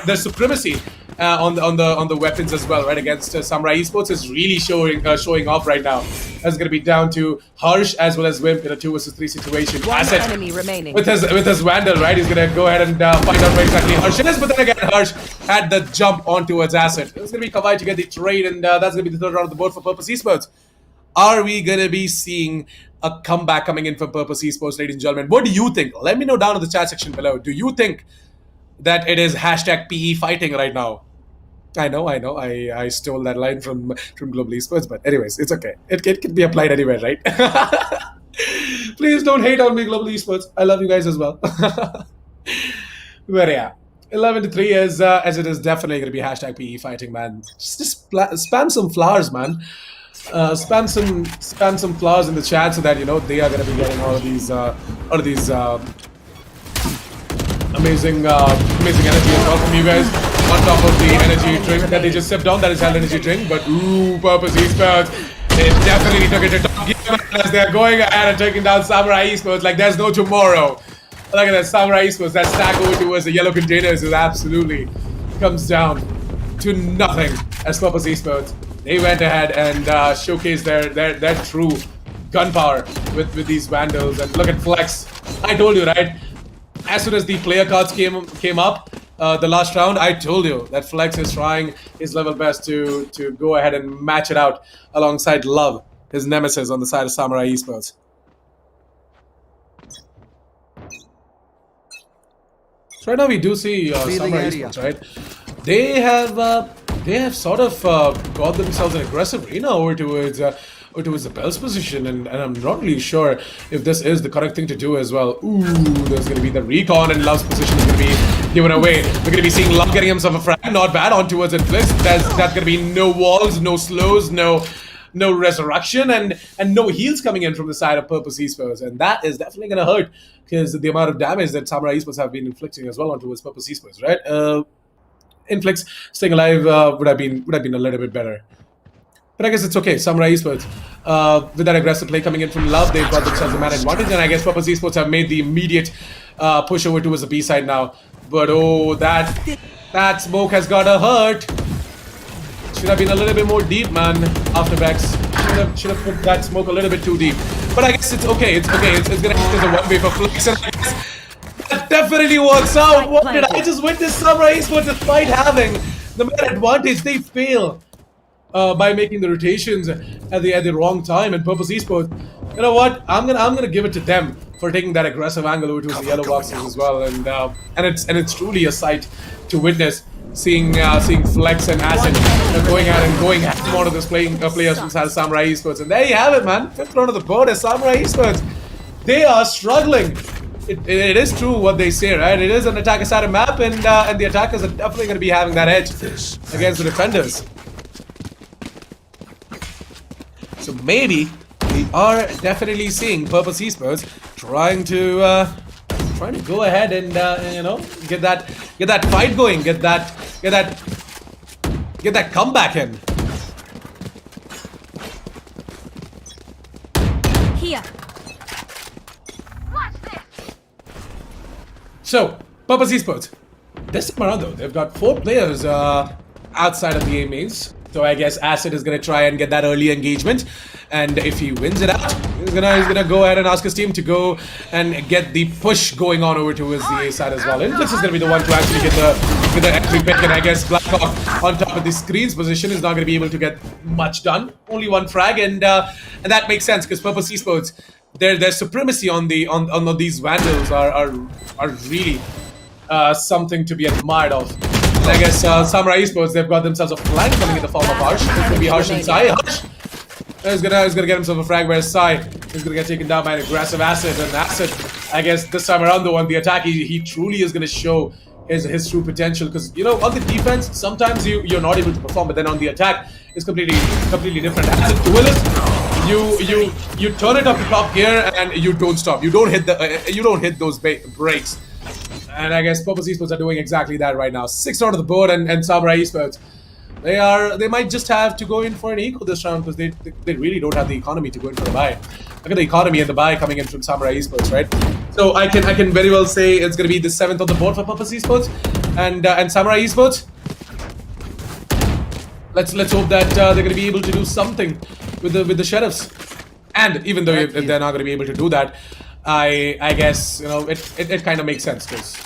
their supremacy on the weapons as well, right, against Samurai Esports is really showing off right now. That's going to be down to Harsh as well as Wimp in a 2 versus 3 situation. One enemy remaining. With his Vandal, right? He's going to go ahead and find out where exactly Harsh is, but then again, Harsh had the jump on towards Asset. It's going to be Kawhi to get the trade, and that's going to be the third round of the board for Purpose Esports. Are we going to be seeing a comeback coming in from Purpose Esports, ladies and gentlemen? What do you think? Let me know down in the chat section below. Do you think that it is hashtag PE fighting right now? I know. I stole that line from Global Esports, but anyways, it's okay. It can be applied anywhere, right? Please don't hate on me, Global Esports. I love you guys as well. But yeah, 11-3 as it is definitely going to be hashtag PE fighting, man. Just spam some flowers, man. Spam some flowers in the chat so that they are going to be getting all of these amazing energy as well from you guys. On top of the energy drink that they just sipped on, that is Hell Energy drink. But Purpose Esports, they definitely took it to top gear as they're going ahead and taking down Samurai Esports like there's no tomorrow. Look at that, Samurai Esports, that stack over towards the yellow containers is absolutely comes down to nothing as Purpose Esports. They went ahead and showcased their true gunpowder with these Vandals. And look at Flex. I told you, right? As soon as the player cards came up, the last round, I told you that Flex is trying his level best to go ahead and match it out alongside Love, his nemesis on the side of Samurai Esports. So right now we do see Samurai Esports, right? They have sort of got themselves an aggressive arena over towards the Bell's position, and I'm not really sure if this is the correct thing to do as well. Ooh, there's going to be the recon, and Love's position is going to be given away. We're going to be seeing Love getting himself a frag, not bad, on towards Inflix. That's going to be no walls, no slows, no resurrection, and no heals coming in from the side of Purpose Esports, and that is definitely going to hurt because the amount of damage that Samurai Esports have been inflicting as well on towards Purpose Esports, right? Inflix staying alive would have been a little bit better. But I guess it's okay. Samurai Esports, with that aggressive play coming in from Love, they've got themselves a man advantage, and I guess Purpose Esports have made the immediate push over towards the B side now. But oh, that smoke has got to hurt. Should have been a little bit more deep, man. After Bex, should have put that smoke a little bit too deep. But I guess it's okay. It's okay. It's gonna act as a one-way for Flex, and I guess that definitely works out. What did I just witness? Samurai Esports, despite having the man advantage, they fail by making the rotations at the wrong time. And Purpose Esports, you know what? I'm gonna give it to them for taking that aggressive angle over towards the yellow boxes as well. And it's truly a sight to witness. Seeing Flex and Acid going out and going at one of those players from Samurai Esports. And there you have it, man. Fifth round of the board is Samurai Esports. They are struggling. It is true what they say, right? It is an attacker-sided map, and the attackers are definitely going to be having that edge against the defenders. So maybe we are definitely seeing Purpose Esports trying to go ahead and you know, get that fight going, get that comeback in. Here. So, Purpose Esports. This time around though, they've got 4 players outside of the A mains. So I guess Acid is gonna try and get that early engagement, and if he wins it out, he's gonna go ahead and ask his team to go and get the push going on over towards the A side as well. Inflix is gonna be the one to actually get the entry pick, and I guess Blackhawk on top of the screens position is not gonna be able to get much done. Only 1 frag, and that makes sense because Purpose Esports, their supremacy on these Vandals are really something to be admired of. And I guess Samurai Esports, they've got themselves a flank coming in the form of Harsh. It's gonna be Harsh and Sai. Harsh is gonna get himself a frag, whereas Sai is gonna get taken down by an aggressive Acid. And Acid, I guess this time around though, on the attack, he truly is gonna show his true potential, because you know, on the defense sometimes you're not able to perform, but then on the attack it's completely different. As a duelist, you turn it up to top gear and you don't stop. You don't hit those brakes. And I guess Purpose Esports are doing exactly that right now. 6th round of the board, and Samurai Esports, they might just have to go in for an eco this round, because they really don't have the economy to go in for the buy. Look at the economy and the buy coming in from Samurai Esports, right? So I can very well say it's going to be the 7th on the board for Purpose Esports and Samurai Esports. Let's hope that they're going to be able to do something with the sheriffs. And even though they're not going to be able to do that, I guess, you know, it kind of makes sense, because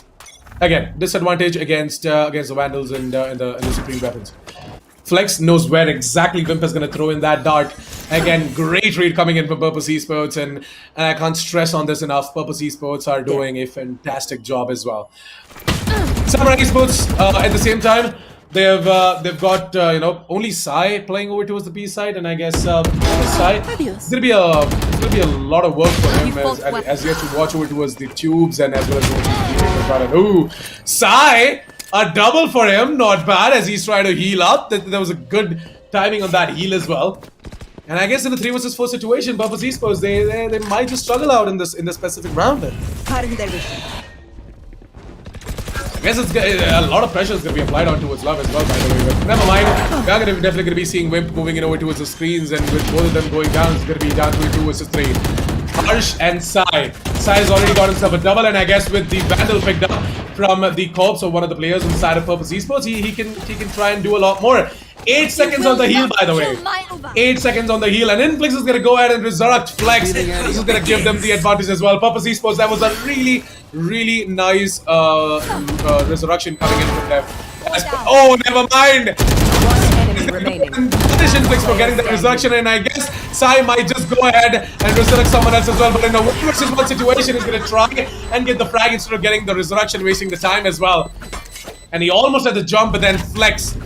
again, disadvantage against the Vandals and the Supreme Weapons. Flex knows where exactly Wimp is going to throw in that dart. Again, great read coming in from Purpose Esports, and I can't stress on this enough. Purpose Esports are doing a fantastic job as well. Samurai Esports, at the same time, they've got you know, only Sai playing over towards the B side, and I guess Sai, it's gonna be a lot of work for him as he has to watch over towards the tubes and as well as ooh, Sai, a double for him, not bad, as he's trying to heal up. There was a good timing on that heal as well. And I guess in the 3 versus 4 situation, Purpose Esports, they might just struggle out in this specific round. I guess a lot of pressure is going to be applied on towards Love as well, by the way. But never mind. We are definitely going to be seeing Wimp moving in over towards the screens, and with both of them going down, it's going to be down to 2 versus 3. Harsh and Sai. Sai has already got himself a double, and I guess with the Vandal picked up from the corpse of one of the players inside of Purpose Esports, he can try and do a lot more. 8 seconds on the heal, by the way. 8 seconds on the heal, and Inflix is going to go ahead and resurrect Flex. This is going to give them the advantage as well. Purpose Esports, that was a really nice resurrection coming in from them. Oh, never mind! Punish Inflix for getting that resurrection, and I guess Sai might just go ahead and resurrect someone else as well. But in a 1 versus 1 situation, he's going to try and get the frag instead of getting the resurrection, wasting the time as well. And he almost had the jump, but then Flex,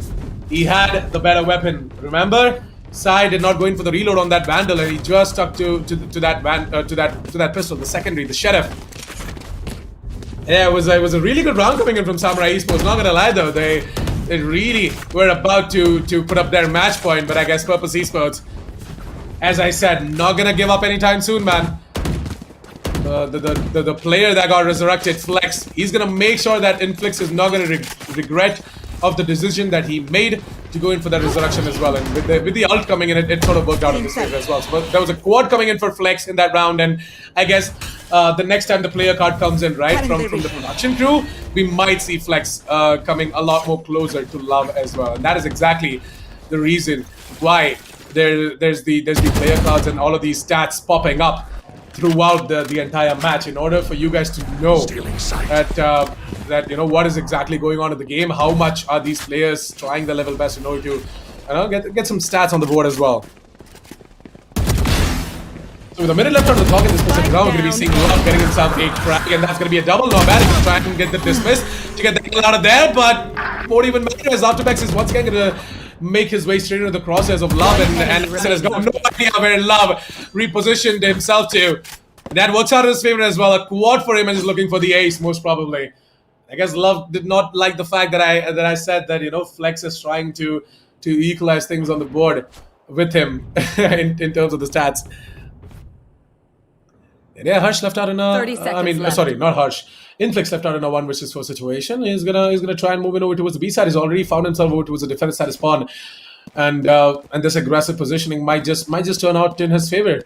he had the better weapon. Remember, Sai did not go in for the reload on that Vandal, and he just stuck to that pistol, the secondary, the Sheriff. Yeah, it was a really good round coming in from Samurai Esports. Not gonna lie though, they really were about to put up their match point, but I guess Purpose Esports, as I said, not gonna give up anytime soon, man. The player that got resurrected, Flex, he's gonna make sure that Inflix is not gonna regret of the decision that he made to go in for that resurrection as well. And with the ult coming in, it sort of worked out in this case as well. So there was a quad coming in for Flex in that round, and I guess the next time the player card comes in, right, from the production crew, we might see Flex coming a lot more closer to Love as well. And that is exactly the reason why there's the player cards and all of these stats popping up throughout the entire match, in order for you guys to know that you know what is exactly going on in the game, how much are these players trying their level best in order to get some stats on the board as well. So with a minute left on the clock in this position round, we're going to be seeing Love getting himself a frag, and that's going to be a double. Not bad if he's trying to get the dismiss to get the hell out of there, but won't even matter as Afterbex is once again going to make his way straight into the crosshairs of Love, and has got no idea where Love repositioned himself to. That works out in his favor as well. A quad for him, and is looking for the ace most probably. I guess Love did not like the fact that I said that, you know, Flex is trying to equalize things on the board with him in terms of the stats. And yeah, Harsh left out in a. Sorry, not Harsh. Inflix left out in a 1 versus 4 situation. He's gonna try and move in over towards the B side. He's already found himself over towards the defense side of spawn, and this aggressive positioning might just turn out in his favor.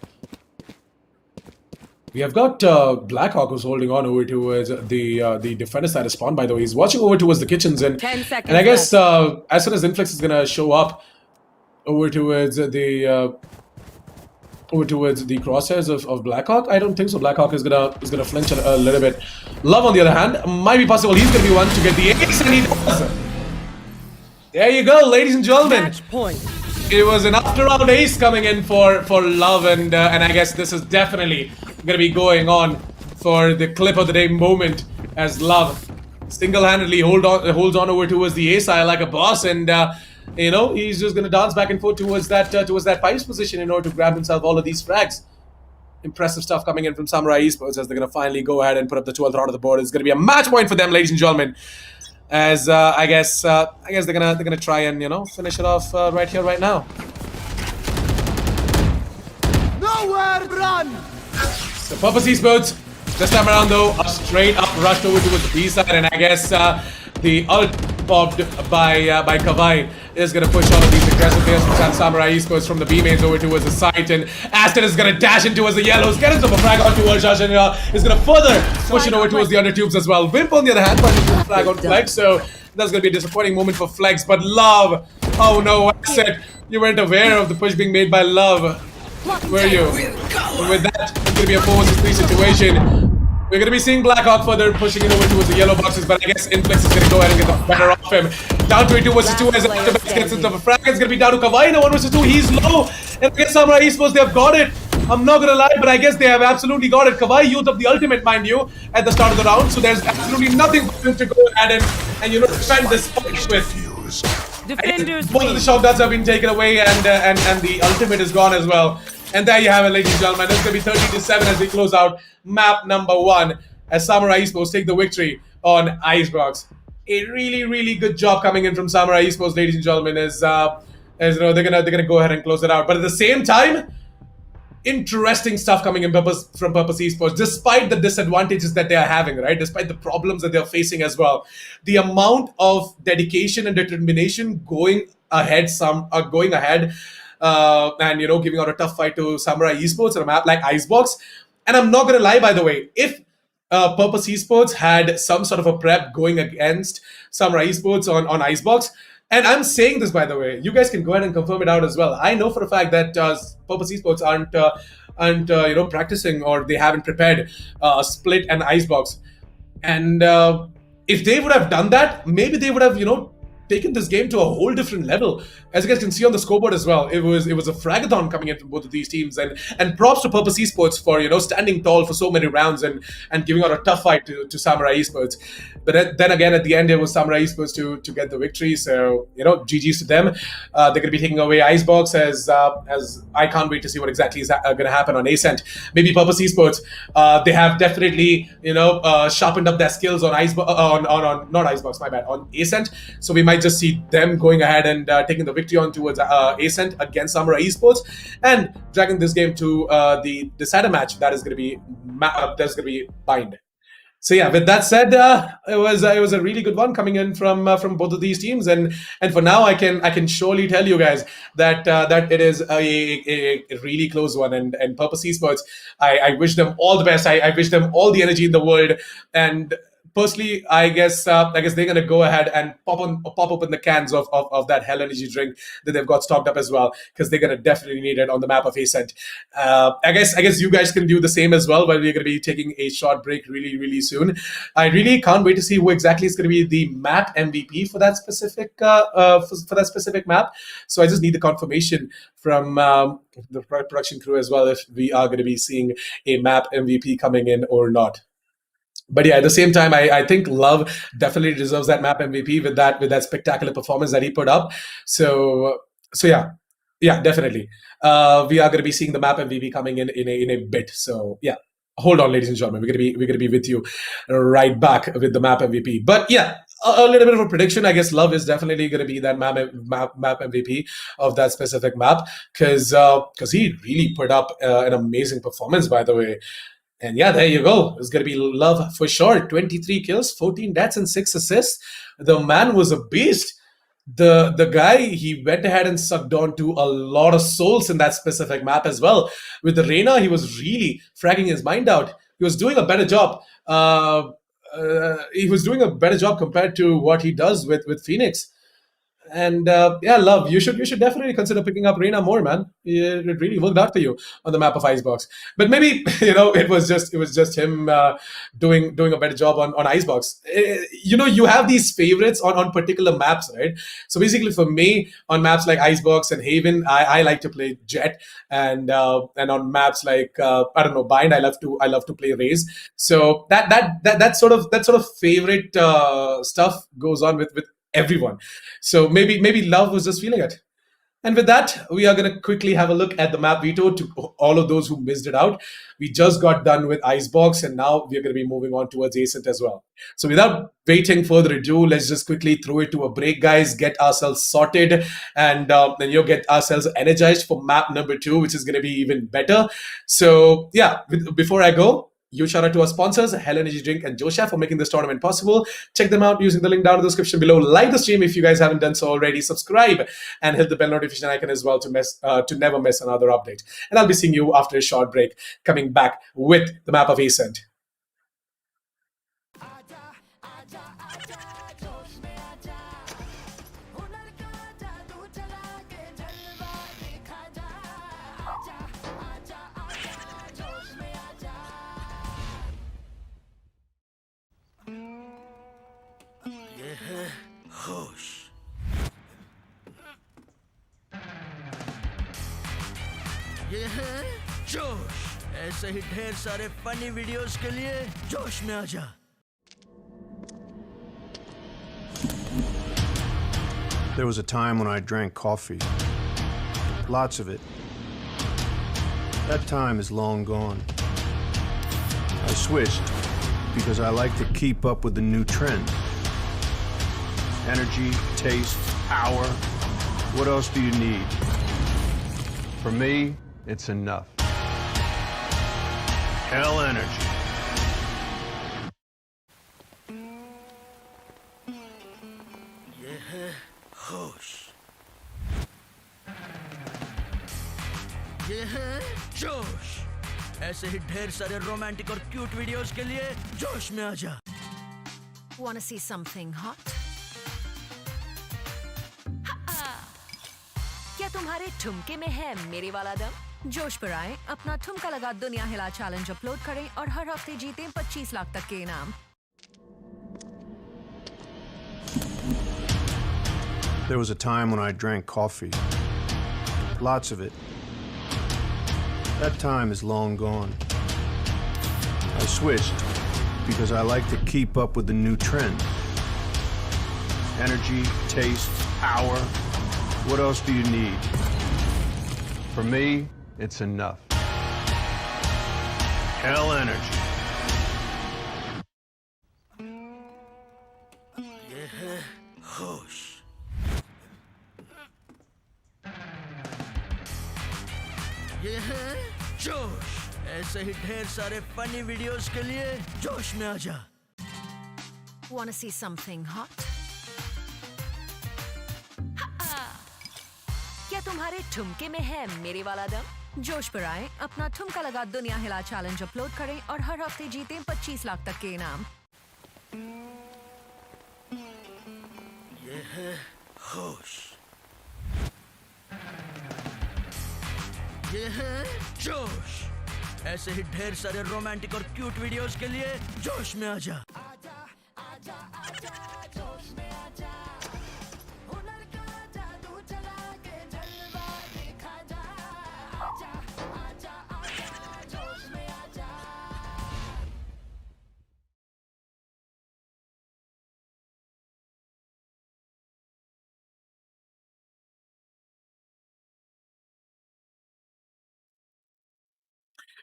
We have got Blackhawk who's holding on over towards the defender side of spawn. By the way, he's watching over towards the kitchens, and I guess as soon as Inflix is gonna show up over towards the crosshairs of Blackhawk, I don't think so. Blackhawk is gonna flinch a little bit. Love, on the other hand, might be possible. He's gonna be one to get the ace, and he does. There you go, ladies and gentlemen. Match point. It was an after-round ace coming in for Love, and I guess this is definitely gonna be going on for the clip of the day moment as Love single-handedly holds on over towards the ace side like a boss, and you know, he's just gonna dance back and forth towards that pipes position in order to grab himself all of these frags. Impressive stuff coming in from Samurai Esports as they're gonna finally go ahead and put up the 12th round of the board. It's gonna be a match point for them, ladies and gentlemen. As I guess they're gonna try and, you know, finish it off right here, right now. Nowhere run. So Purpose Esports this time around though, a straight up rush over towards the B side, and I guess the ult popped by Kawhi is going to push all of these aggressive players from Samurai Esports from the B mains over towards the site, and Aston is going to dash in towards the yellows, get himself a frag on towards Josh, and is going to further push it over towards the undertubes as well. Wimp, on the other hand, punches the flag on Flex, so that's going to be a disappointing moment for Flex, but Love, oh no, I said you weren't aware of the push being made by Love, were you? And with that, it's going to be a 4 versus 3 situation. We're going to be seeing Blackhawk further pushing it over towards the yellow boxes, but I guess Inflex is going to go ahead and get the better off him. Down to a 2 versus 2 as Afterbex gets himself a frag. It's going to be down to Kawhi in a 1 versus 2. He's low. And I guess Samurai Esports, they have got it. I'm not going to lie, but I guess they have absolutely got it. Kawhi used up the ultimate, mind you, at the start of the round, so there's absolutely nothing for him to go ahead and you know, defend this fight with. Defenders. Both of the shot guns have been taken away, and the ultimate is gone as well. And there you have it, ladies and gentlemen. It's going to be 13-7 as we close out map number 1 as Samurai Esports take the victory on Icebox. A really, really good job coming in from Samurai Esports, ladies and gentlemen, as you know, they're gonna go ahead and close it out. But at the same time, interesting stuff coming in from Purpose Esports, despite the disadvantages that they are having, right? Despite the problems that they're facing as well. The amount of dedication and determination going ahead, and you know, giving out a tough fight to Samurai Esports on a map like Icebox. And I'm not gonna lie, by the way, if Purpose Esports had some sort of a prep going against Samurai Esports on Icebox, and I'm saying this, by the way, you guys can go ahead and confirm it out as well. I know for a fact that Purpose Esports aren't you know, practicing, or they haven't prepared Split and Icebox. And if they would have done that, maybe they would have, you know, taken this game to a whole different level. As you guys can see on the scoreboard as well, it was a fragathon coming in from both of these teams, and props to Purpose Esports for, you know, standing tall for so many rounds and giving out a tough fight to Samurai Esports. But then again, at the end, it was Samurai Esports to get the victory. So, you know, GG's to them. They're going to be taking away Icebox as I can't wait to see what exactly is going to happen on Ascent. Maybe Purpose Esports, they have definitely, you know, sharpened up their skills on not Icebox, my bad, on Ascent. So we might just see them going ahead and taking the victory on towards Ascent against Samurai Esports, and dragging this game to the decider match that is going to be bind. So yeah, with that said, it was a really good one coming in from both of these teams, and for now I can surely tell you guys that it is a really close one, and Purpose Esports, I wish them all the best. I wish them all the energy in the world, and personally, I guess they're gonna go ahead and pop open the cans of that Hell Energy drink that they've got stocked up as well, because they're gonna definitely need it on the map of Ascent. I guess you guys can do the same as well, but we're gonna be taking a short break really soon. I really can't wait to see who exactly is gonna be the map MVP for that specific for that specific map. So I just need the confirmation from the production crew as well if we are going to be seeing a map MVP coming in or not. But yeah, at the same time, I think Love definitely deserves that map MVP with that spectacular performance that he put up. So yeah, definitely. We are going to be seeing the map MVP coming in a bit. So yeah, hold on, ladies and gentlemen. We're gonna be with you right back with the map MVP. But yeah, a little bit of a prediction. I guess Love is definitely going to be that map MVP of that specific map, because he really put up an amazing performance, by the way. And yeah, there you go. It's going to be Love for sure. 23 kills, 14 deaths, and 6 assists. The man was a beast. The guy, he went ahead and sucked on to a lot of souls in that specific map as well. With the Reyna, he was really fragging his mind out. He was doing a better job. He was doing a better job compared to what he does with Phoenix. And yeah, Love, you should definitely consider picking up Reyna more, man. It really worked out for you on the map of Icebox. But maybe it was just him doing a better job on Icebox. You have these favorites on particular maps, right? So basically, for me, on maps like Icebox and Haven, I like to play Jet, and on maps like I don't know, Bind, I love to play Raze. So that sort of favorite stuff goes on with everyone. So maybe Love was just feeling it. And with that, we are going to quickly have a look at the map veto to all of those who missed it out. We just got done with Icebox, and now we're going to be moving on towards Ascent as well. So without waiting further ado, let's just quickly throw it to a break, guys, get ourselves sorted, and then get ourselves energized for map number 2, which is going to be even better. So yeah, before I go, huge shout out to our sponsors, Hell Energy Drink and Josha, for making this tournament possible. Check them out using the link down in the description below. Like the stream if you guys haven't done so already. Subscribe and hit the bell notification icon as well to never miss another update. And I'll be seeing you after a short break, coming back with the map of Ascent. होश ये है जोश ऐसे ही ढेर सारे funny videos के लिए जोश में आ जा There was a time when I drank coffee. Lots of it. That time is long gone. I switched because I like to keep up with the new trend. Energy, taste, power. What else do you need? For me, it's enough. Hell Energy. ये है होश ये है जोश ऐसे ही ढेर सारे romantic और क्यूट वीडियोस के लिए जोश में आ जा Wanna see something hot? क्या तुम्हारे ठुमके में है मेरे वाला दम? जोश पर आए, अपना ठुमका लगा दुनिया हिला चैलेंज अपलोड करें और हर हफ्ते जीतें 25 लाख तक के इनाम। There was a time when I drank coffee. Lots of it. That time is long gone. I switched because I like to keep up with the new trend. Energy, taste, power. What else do you need? For me, it's enough. Hell Energy. ये है होश ये है जोश ऐसे ही ढेर सारे funny videos के लिए जोश में आ जा Wanna see something hot? क्या तुम्हारे ठुमके में है मेरे वाला दम? जोश पर आए, अपना ठुमका लगा दुनिया हिला चैलेंज अपलोड करें और हर हफ्ते जीतें 25 लाख तक के इनाम। ये है होश, ये है जोश। ऐसे ही ढेर सारे रोमांटिक और क्यूट वीडियोस के लिए जोश में आजा।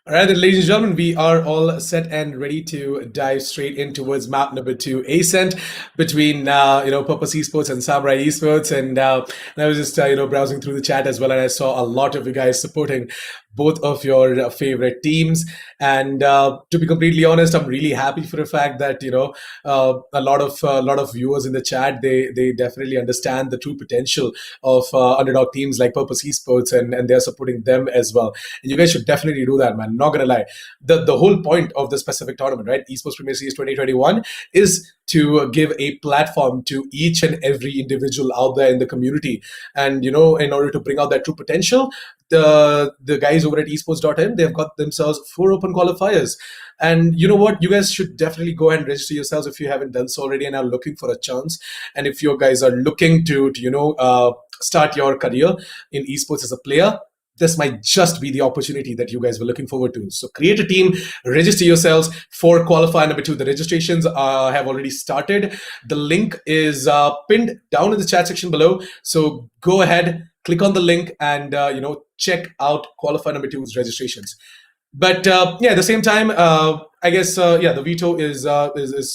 All right, then, ladies and gentlemen, we are all set and ready to dive straight in towards map number 2, Ascent, between Purpose Esports and Samurai Esports. And I was just browsing through the chat as well, and I saw a lot of you guys supporting both of your favorite teams. And to be completely honest, I'm really happy for the fact that a lot of viewers in the chat, they definitely understand the true potential of underdog teams like Purpose Esports, and they're supporting them as well. And you guys should definitely do that, man. Not gonna lie, the whole point of the specific tournament, right, Esports Premier Series 2021, is to give a platform to each and every individual out there in the community. And in order to bring out that true potential, the guys over at esports.in, they've got themselves 4 open qualifiers. And you know what? You guys should definitely go ahead and register yourselves if you haven't done so already and are looking for a chance. And if you guys are looking to start your career in esports as a player, this might just be the opportunity that you guys were looking forward to. So create a team, register yourselves for qualifier number 2. The registrations have already started. The link is pinned down in the chat section below. So go ahead, click on the link, and check out qualifier number 2's registrations. But at the same time, I guess the veto is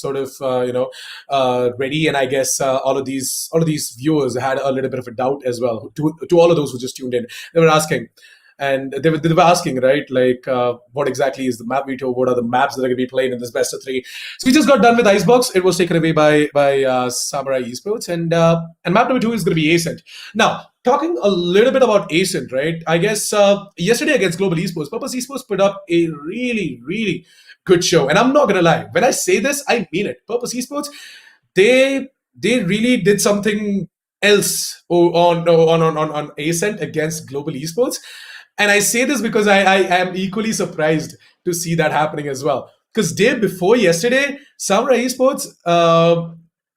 sort of ready, and I guess all of these viewers had a little bit of a doubt as well. To all of those who just tuned in, they were asking, and they were asking, right, like what exactly is the map veto? What are the maps that are going to be played in this best of 3? So we just got done with Icebox. It was taken away by Samurai Esports, and map number 2 is going to be Ascent. Now, talking a little bit about Ascent, right? I guess yesterday against Global Esports, Purpose Esports put up a really, really good show. And I'm not going to lie. When I say this, I mean it. Purpose Esports, they really did something else on Ascent against Global Esports. And I say this because I am equally surprised to see that happening as well. Because day before yesterday, Samurai Esports,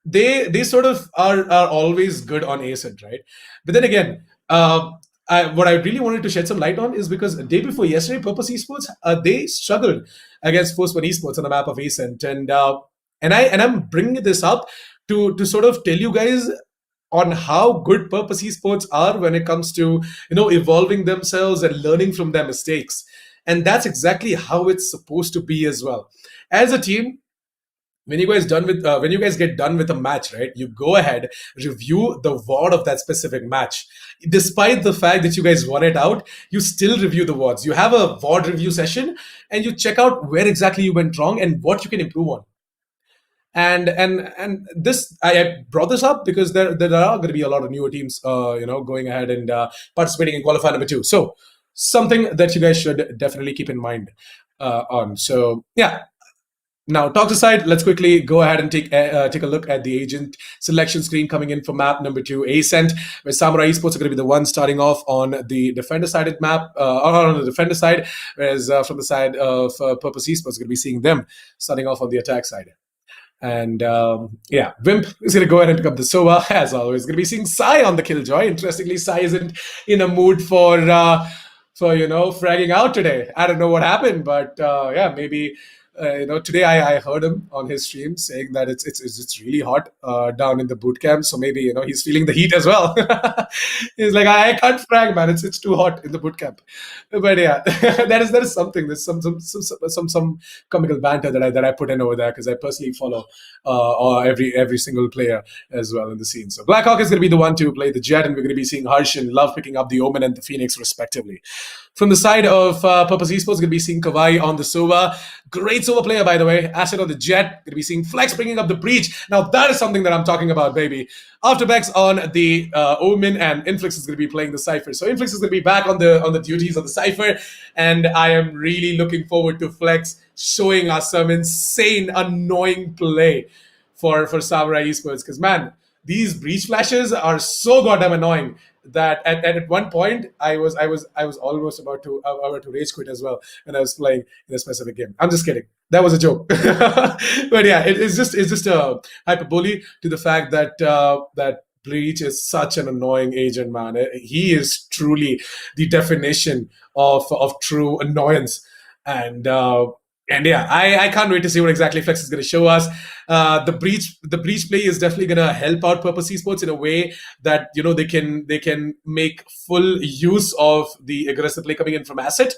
they sort of are always good on Ascent, right? But then again, what I really wanted to shed some light on is because the day before yesterday, Purpose Esports, they struggled against Force One Esports on the map of Ascent, and I'm bringing this up to sort of tell you guys on how good Purpose Esports are when it comes to evolving themselves and learning from their mistakes. And that's exactly how it's supposed to be as well. As a team, when you guys get done with a match, right, you go ahead, review the VOD of that specific match. Despite the fact that you guys won it out, you still review the VODs. You have a VOD review session and you check out where exactly you went wrong and what you can improve on. And this, I brought this up because there are going to be a lot of newer teams going ahead and participating in qualifier number 2. So something that you guys should definitely keep in mind on. So yeah. Now, talk aside, let's quickly go ahead and take a look at the agent selection screen coming in for map number 2, Ascent, where Samurai Esports are going to be the one starting off on the defender-sided map, on the defender side, whereas from the side of Purpose Esports, are going to be seeing them starting off on the attack side. And Wimp is going to go ahead and pick up the Sova, as always. Going to be seeing Sai on the Killjoy. Interestingly, Sai isn't in a mood for fragging out today. I don't know what happened, but maybe. Today I heard him on his stream saying that it's really hot down in the boot camp, so maybe he's feeling the heat as well. He's like, I can't frag, man. It's too hot in the boot camp. But yeah, that is something. There's some comical banter that I put in over there because I personally follow every single player as well in the scene. So Blackhawk is going to be the one to play the Jet, and we're going to be seeing Harsh and Love picking up the Omen and the Phoenix respectively. From the side of Purpose Esports, going to be seeing Kawhi on the Sova. Great Sova player, by the way. Asset on the Jet. Going to be seeing Flex bringing up the Breach. Now, that is something that I'm talking about, baby. Afterbex on the Omen, and Inflix is going to be playing the Cypher. So Inflix is going to be back on the duties of the Cypher, and I am really looking forward to Flex showing us some insane, annoying play. for Samurai Esports, because man, these breach flashes are so goddamn annoying that at one point I was almost about to rage quit as well when I was playing in a specific game. I'm just kidding. That was a joke. But yeah, it's just a hyperbole to the fact that that Breach is such an annoying agent, man. He is truly the definition of true annoyance. And yeah, I can't wait to see what exactly Flex is going to show us. The breach play is definitely going to help out Purpose Esports in a way that they can make full use of the aggressive play coming in from Asset.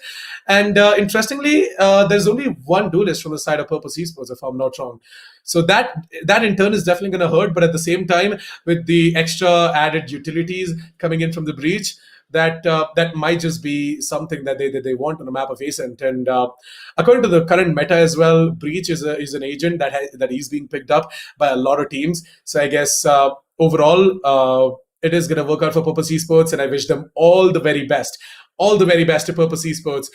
And interestingly, there's only one duelist from the side of Purpose Esports, if I'm not wrong. So that in turn is definitely going to hurt. But at the same time, with the extra added utilities coming in from the breach, that might just be something that they want on the map of Ascent. And according to the current meta as well, Breach is an agent that is being picked up by a lot of teams. So I guess overall it is going to work out for Purpose Esports, and I wish them all the very best. All the very best to Purpose Esports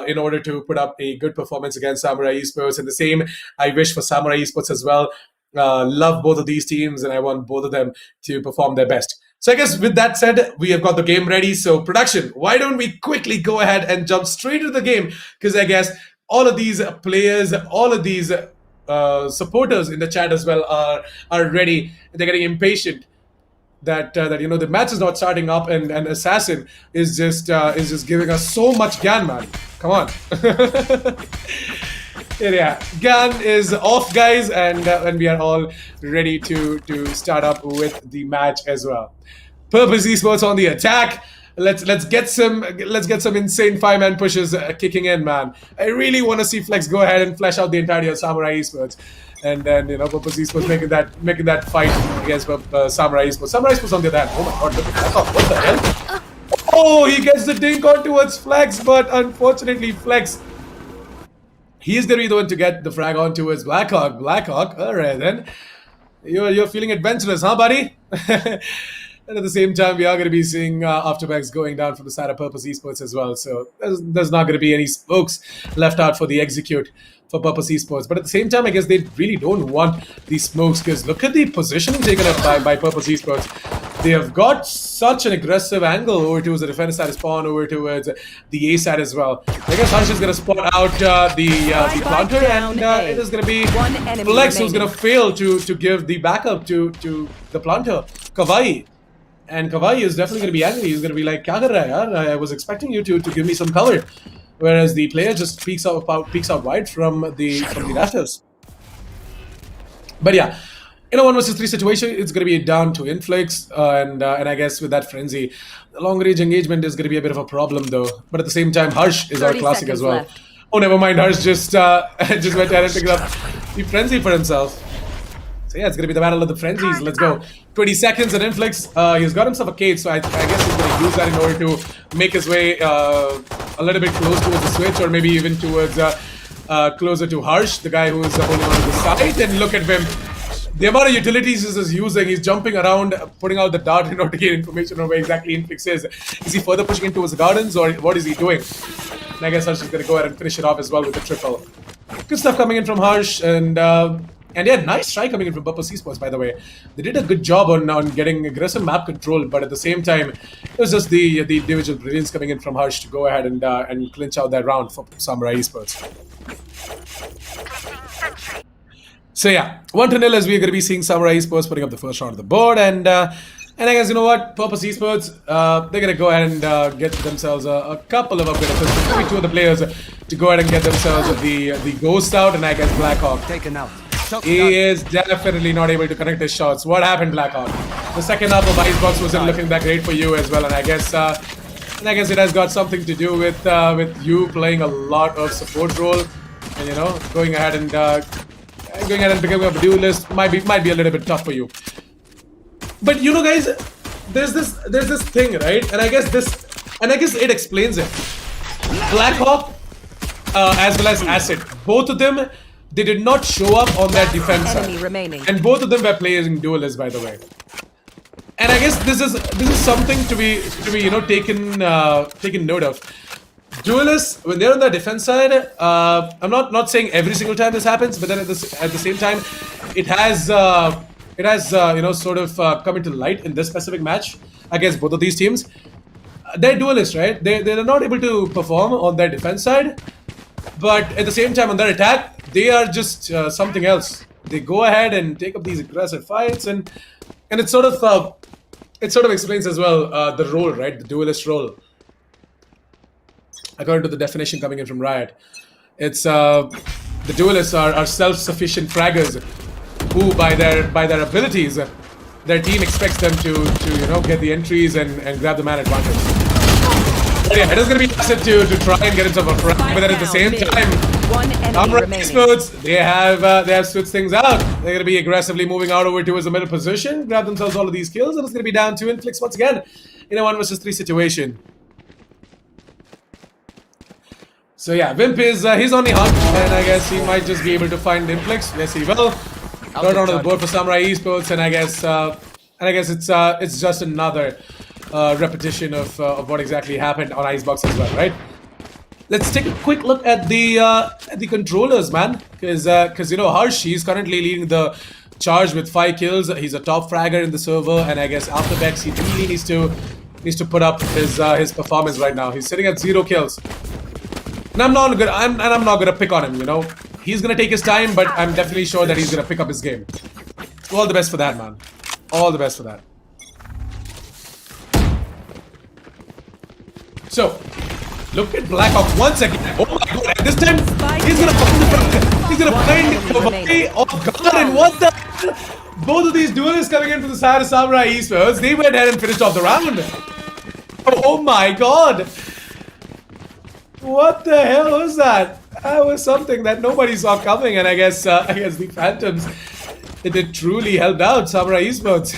in order to put up a good performance against Samurai Esports. And the same I wish for Samurai Esports as well. Love both of these teams, and I want both of them to perform their best. So I guess with that said, we have got the game ready. So production, why don't we quickly go ahead and jump straight into the game? Because I guess all of these players, all of these supporters in the chat as well are ready. They're getting impatient that the match is not starting up, and Assassin is just giving us so much GAN, man. Come on. Yeah, GAN is off, guys, and we are all ready to start up with the match as well. Purpose Esports on the attack. Let's get some insane 5-man pushes kicking in, man. I really want to see Flex go ahead and flesh out the entirety of Samurai Esports, and then Purpose Esports making that fight against Samurai Esports. Samurai Esports on the other hand. Oh my god, look at that! What the hell? Oh, he gets the dink on towards Flex, but unfortunately Flex, he's going to be the one to get the frag on towards Blackhawk. Blackhawk, all right then. You're feeling adventurous, huh, buddy? And at the same time, we are going to be seeing afterbacks going down from the side of Purpose Esports as well. So there's not going to be any spokes left out for the execute for Purpose Esports. But at the same time, I guess they really don't want these smokes, because look at the positioning taken up by Purpose Esports. They have got such an aggressive angle over towards the defense side of spawn, over towards the A side as well. I guess Harsh is going to spot out the planter, and it is going to be Flex who's going to fail to give the backup to the planter, Kawaii. And Kawaii is definitely going to be angry. He's going to be like, "Kya kar raha hai, yaar? I was expecting you to give me some cover," whereas the player just peeks out wide from the rafters. But yeah, in a 1 versus 3 situation, it's going to be down to Inflix, and I guess with that frenzy, the long range engagement is going to be a bit of a problem though. But at the same time, Harsh is our classic as well. Left. Oh, never mind. Harsh just went ahead and picked up the frenzy for himself. So yeah, it's going to be the battle of the frenzies. Let's go. 20 seconds and Inflix. He's got himself a cage, so I guess he's going to use that in order to make his way a little bit close towards the switch, or maybe even towards closer to Harsh, the guy who is holding on to the side. And look at him. The amount of utilities he's using, he's jumping around, putting out the dart in order to get information on where exactly Inflix is. Is he further pushing in towards the gardens, or what is he doing? And I guess Harsh is going to go ahead and finish it off as well with the triple. Good stuff coming in from Harsh, and yeah, nice try coming in from Purpose Esports, by the way. They did a good job on getting aggressive map control, but at the same time, it was just the individual brilliance coming in from Harsh to go ahead and clinch out that round for Samurai Esports. So yeah, 1-0 as we're going to be seeing Samurai Esports putting up the first round of the board, and I guess, you know what, Purpose Esports, they're going to go ahead and get themselves a couple of upgrades, maybe 2 of the players to go ahead and get themselves the Ghost out, and I guess Blackhawk. Taken out. He is definitely not able to connect his shots. What happened, Blackhawk? The second half of Icebox wasn't looking that great for you as well, and I guess it has got something to do with you playing a lot of support role, and going ahead and becoming a duelist might be a little bit tough for you. But guys, there's this thing, right? And I guess it explains it. Blackhawk as well as Acid, both of them, they did not show up on that defense side. Remaining. And both of them were playing duelists, by the way. And I guess this is something to be taken note of. Duelists, when they're on the defense side, I'm not saying every single time this happens, but then at the same time, it has you know, sort of come into light in this specific match against both of these teams. They're duelists, right? They're not able to perform on their defense side, but at the same time on their attack, they are just something else. They go ahead and take up these aggressive fights, and it sort of explains as well the role, right? The duelist role. According to the definition coming in from Riot, it's the duelists are self-sufficient fraggers who, by their abilities, their team expects them to you know, get the entries and grab the man advantage. But yeah, it is going to be asset to try and get himself a frag, but then at the same time, Esportz, they have switched things out. They're going to be aggressively moving out over towards the middle position, grab themselves all of these kills, and it's going to be down to Inflix once again in a 1 versus 3 situation. So yeah, Wimp is he's on the hunt, and I guess he might just be able to find Inflix. Yes, he will. Throw it onto the board for Samurai Esports, and I guess it's just another repetition of what exactly happened on Icebox as well, right? Let's take a quick look at the controllers, man, because you know, Harsh, he's currently leading the charge with 5 kills. He's a top fragger in the server, and I guess after Bex, he really needs to put up his performance right now. He's sitting at 0 kills. And I'm not gonna pick on him, you know. He's gonna take his time, but I'm definitely sure that he's gonna pick up his game. All the best for that, man. All the best for that. So, look at Blackhawk once again. Oh my god! And this time he's gonna find Kawhi off guard. And what the? Both of these duelists coming in from the side of Samurai Esports, they went ahead and finished off the round. Oh my god! What the hell was that? That was something that nobody saw coming, and I guess the Phantoms, it truly helped out Samurai Esports.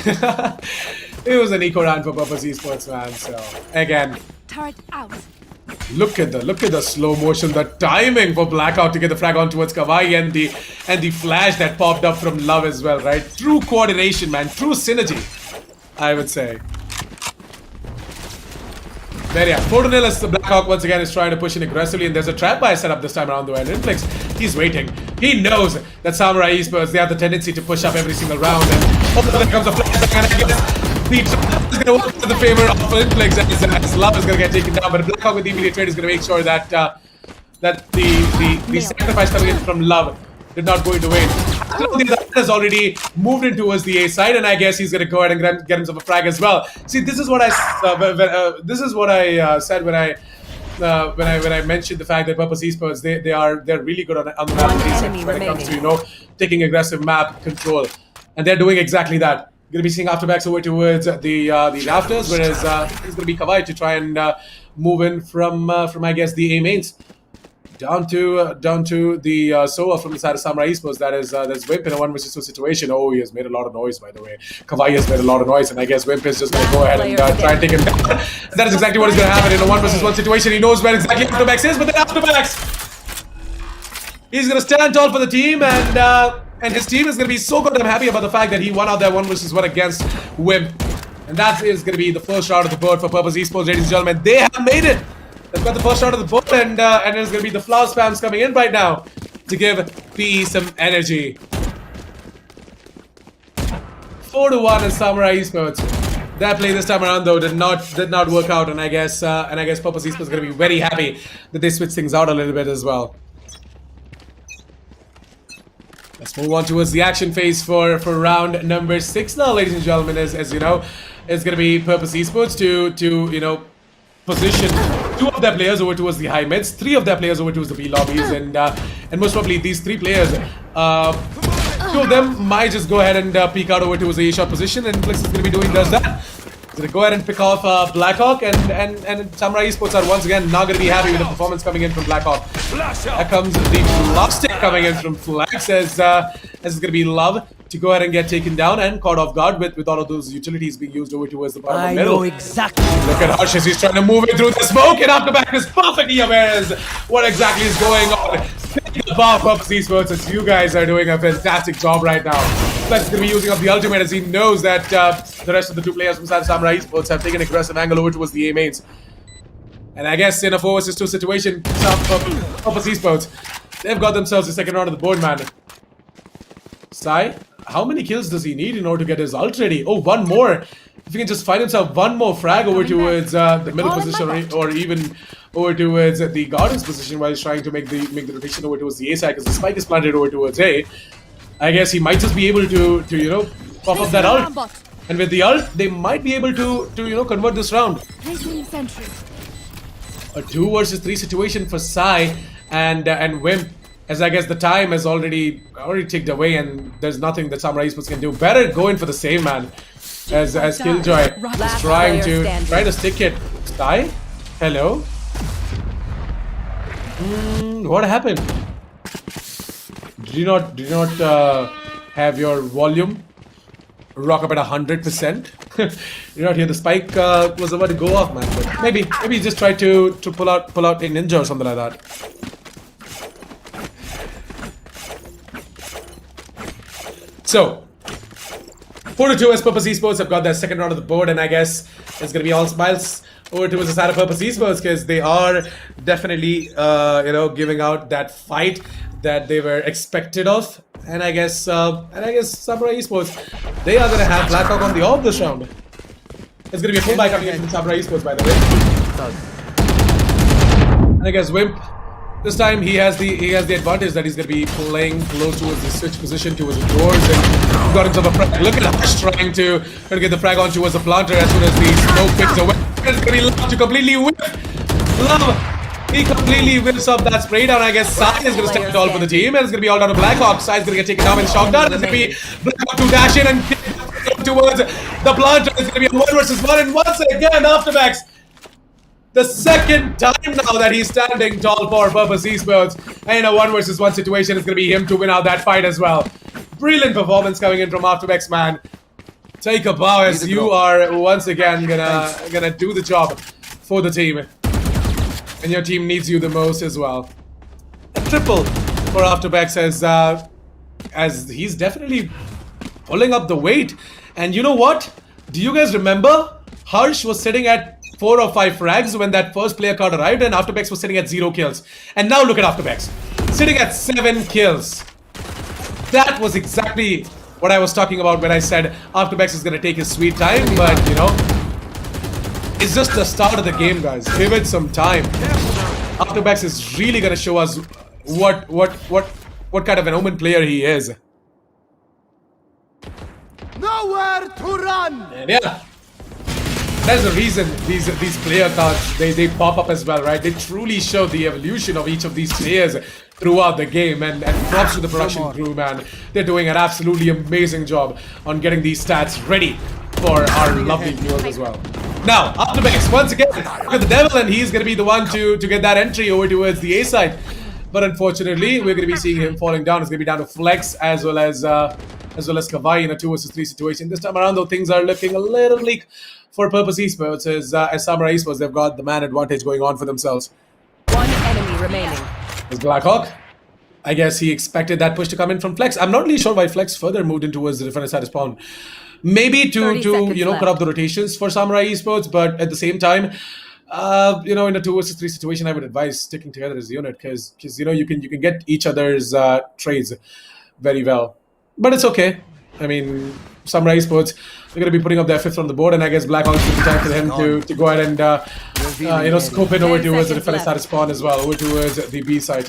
It was an eco round for Purpose Esports, man. So again, Turret out. look at the slow motion, the timing for Blackout to get the frag on towards Kawhi, and the flash that popped up from Love as well, right? True coordination, man. True synergy, I would say. There, yeah, 4-0 as the Blackhawk once again is trying to push in aggressively, and there's a trap buy set up this time around the way. And Inflix, he's waiting. He knows that Samurai Esports, they have the tendency to push up every single round, and there comes a flash, and I guess the trap is going to work in the favor of Inflix, as Love is going to get taken down. But Blackhawk with the immediate trade is going to make sure that that the sacrifice coming in from Love did not go into vain. The other has already moved in towards the A side, and I guess he's gonna go ahead and get himself a frag as well. See, this is what I said when I mentioned the fact that Purpose Esports, they're really good on the map when it comes to, you know, taking aggressive map control, and they're doing exactly that. Gonna be seeing afterbacks over towards the rafters, whereas it's gonna be Kawhi to try and move in from I guess the A mains. Down to the Soa from the side of Samurai Esports. That's Wimp in a 1 versus 2 situation. Oh, he has made a lot of noise, by the way. Kawhi has made a lot of noise, and I guess Wimp is just going to go ahead and try and take him down. That is exactly what is going to happen in a 1 versus 1 situation. He knows where exactly Afterbacks is, but then Afterbacks, he's going to stand tall for the team, and his team is going to be so goddamn happy about the fact that he won out that 1 versus 1 against Wimp. And that is going to be the first round of the board for Purpose Esports, ladies and gentlemen. They have made it. They've got the first round of the board, and there's going to be the flower spams coming in right now to give P some energy. 4-1 in Samurai Esports. That play this time around though did not work out, and I guess Purpose Esports is going to be very happy that they switch things out a little bit as well. Let's move on towards the action phase for round number 6 now, ladies and gentlemen. As you know, it's going to be Purpose Esports to you know, position 2 of their players over towards the high mids, 3 of their players over towards the B lobbies, and most probably these 3 players, 2 of them might just go ahead and peek out over towards the A-shot position, and Inflix is going to be doing just that. He's going to go ahead and pick off Blackhawk, and Samurai Esports are once again not going to be happy with the performance coming in from Blackhawk. Here comes the plastic coming in from Flex, as it's going to be Love to go ahead and get taken down and caught off guard with all of those utilities being used over towards the bottom of the middle. I know exactly. Look at Harsh as he's trying to move it through the smoke, and Afterback is perfectly aware as what exactly is going on. Pick the bar Purpose Esports, as you guys are doing a fantastic job right now. Flex is going to be using up the ultimate as he knows that the rest of the 2 players from Samurai Esports have taken aggressive angle over towards the A mains. And I guess in a 4 vs 2 situation, Purpose Esports, they've got themselves the second round of the board, man. Sai, how many kills does he need in order to get his ult ready? Oh, one more. If he can just find himself one more frag over towards the middle position or even over towards the Garden's position while he's trying to make the rotation over towards the A side because the spike is planted over towards A. I guess he might just be able to you know, pop up that ult. And with the ult, they might be able to you know, convert this round. A 2 vs 3 situation for Sai and Wimp, as I guess the time has already ticked away and there's nothing that Samurai Esports can do. Better go in for the save, man. As Killjoy is trying to stick it. Sai? Hello? What happened? Did you not have your volume rock up at 100%? You not hear the spike was about to go off, man. But maybe he just tried to pull out a ninja or something like that. So 4-2 as Purpose Esports have got their second round of the board, and I guess it's gonna be all smiles over towards the side of Purpose Esports because they are definitely you know, giving out that fight that they were expected of. And I guess Samurai Esports, they are gonna have Blackhawk on the orb this round. It's gonna be a full buy coming in from Samurai Esports, by the way. And I guess Wimp, this time he has the advantage that he's gonna be playing close towards the switch position towards the doors and got himself a frag. Look at Hush trying to get the frag on towards the planter as soon as the smoke picks away. It's gonna be Love to completely whip. Love. He completely whips up that spray down. I guess Sai is going to step it all for the team, and it's going to be all down to Blackhawk. Sai is going to get taken down and shocked down. It's going to be Blackhawk to dash in and get towards the planter. It's going to be a 1 vs 1, and once again, Afterbacks, the second time now that he's standing tall for Purpose Esports. And in a 1 vs 1 situation, it's going to be him to win out that fight as well. Brilliant performance coming in from Afterbacks, man. Take a bow as you are once again gonna do the job for the team. And your team needs you the most as well. A triple for Afterbacks as he's definitely pulling up the weight. And you know what? Do you guys remember? Harsh was sitting at 4 or 5 frags when that first player card arrived, and Afterbacks was sitting at 0 kills. And now look at Afterbacks, sitting at 7 kills. That was exactly what I was talking about when I said Afterbacks is gonna take his sweet time, but you know, it's just the start of the game, guys. Give it some time. Afterbacks is really gonna show us what kind of an Omen player he is. Nowhere to run. And yeah, that's the reason these player cards they pop up as well, right? They truly show the evolution of each of these players throughout the game, and props to the production crew, man. They're doing an absolutely amazing job on getting these stats ready for our lovely viewers as well. Now, Afterbacks, once again, look at the devil, and he's gonna be the one to get that entry over towards the A side. But unfortunately, we're gonna be seeing him falling down. It's gonna be down to Flex as well as Kawhi in a 2 vs 3 situation. This time around, though, things are looking a little bleak for Purpose Esports as Samurai Esports, they've got the man advantage going on for themselves. One enemy remaining. Is Blackhawk. I guess he expected that push to come in from Flex. I'm not really sure why Flex further moved in towards the defender side of spawn. Maybe to you know, cut off the rotations for Samurai Esports, but at the same time, you know, in a 2 vs 3 situation, I would advise sticking together as a unit because you know, you can get each other's trades very well. But it's okay. I mean, Samurai Esports, they're going to be putting up their 5th on the board, and I guess Blackhawk is time for him to go ahead and you know, scope in over towards the defender side of spawn as well, over towards the B side.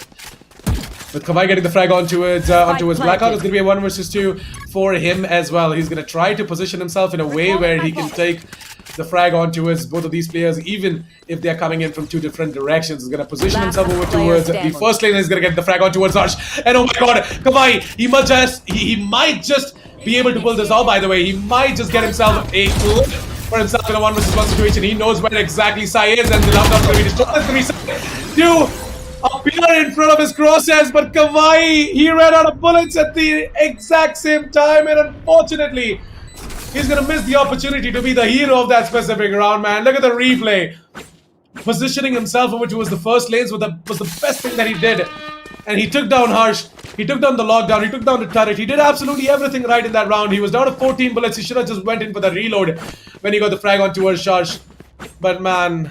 With Kawhi getting the frag on towards Blackhawk, it's going to be a 1 vs 2 for him as well. He's going to try to position himself in a way where he can take the frag on towards both of these players, even if they're coming in from 2 different directions. He's going to position himself over towards the first lane, and he's going to get the frag on towards Harsh. And oh my god, Kawhi, he might just be able to pull this off, by the way. He might just get himself a clip for himself in a 1 vs 1 situation. He knows where exactly Sai is, and the lockdown's going to be destroyed. It's going to be to appear in front of his crosshairs, but Kawhi, he ran out of bullets at the exact same time, and unfortunately, he's gonna miss the opportunity to be the hero of that specific round, man. Look at the replay. Positioning himself over towards the first lanes was the best thing that he did. And he took down Harsh, he took down the lockdown, he took down the turret, he did absolutely everything right in that round. He was down to 14 bullets, he should have just went in for the reload when he got the frag on towards Harsh. But man,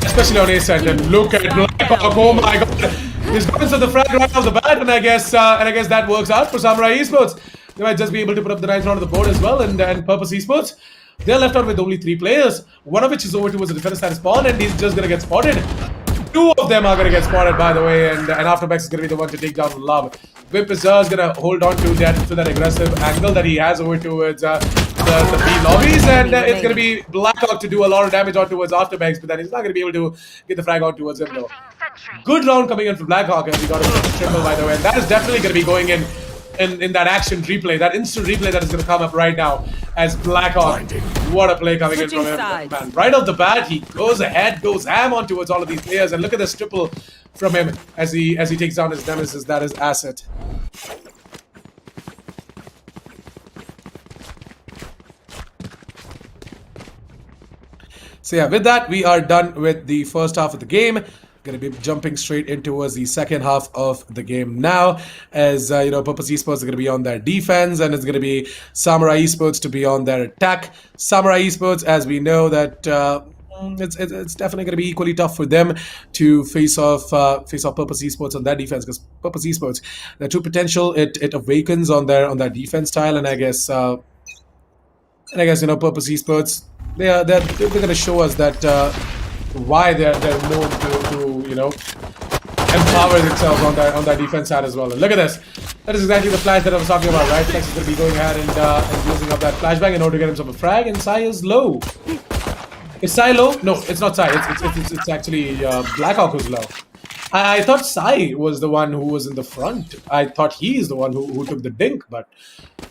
especially on A side. And look at Blackhawk. Oh my god. He's going to the frag right off the bat, and I guess that works out for Samurai Esports. They might just be able to put up the ninth round of the board as well, and Purpose Esports, they're left out with only 3 players. One of which is over towards the defender status spawn, and he's just gonna get spotted. 2 of them are gonna get spotted, by the way, and Aftermax is gonna be the one to take down Love. Whip is just gonna hold on to that aggressive angle that he has over towards the B lobbies, and it's gonna be Blackhawk to do a lot of damage on towards Aftermax, but then he's not gonna be able to get the frag on towards him though. Good round coming in from Blackhawk, as he got a triple, by the way, and that is definitely gonna be going in that action replay, that instant replay that is going to come up right now as Blackhawk. What a play coming in from him, man. Right off the bat, he goes ahead, goes ham on towards all of these players, and look at this triple from him as he takes down his nemesis, that is Asset. So yeah, with that, we are done with the first half of the game. Going to be jumping straight in towards the second half of the game now, as Purpose Esports is going to be on their defense, and it's going to be Samurai Esports to be on their attack. Samurai Esports, as we know, that it's definitely going to be equally tough for them to face off Purpose Esports on their defense, because Purpose Esports, their true potential, it awakens on their defense style, and I guess Purpose Esports, they're going to show us that. Why they're known to empower themselves on their defense side as well. And look at this. That is exactly the flash that I was talking about, right? Flex is going to be going ahead and using up that flashbang in order to get himself a frag, and Sai is low. Is Sai low? No, it's not Sai. It's actually Blackhawk who's low. I thought Sai was the one who was in the front. I thought he's the one who took the dink, but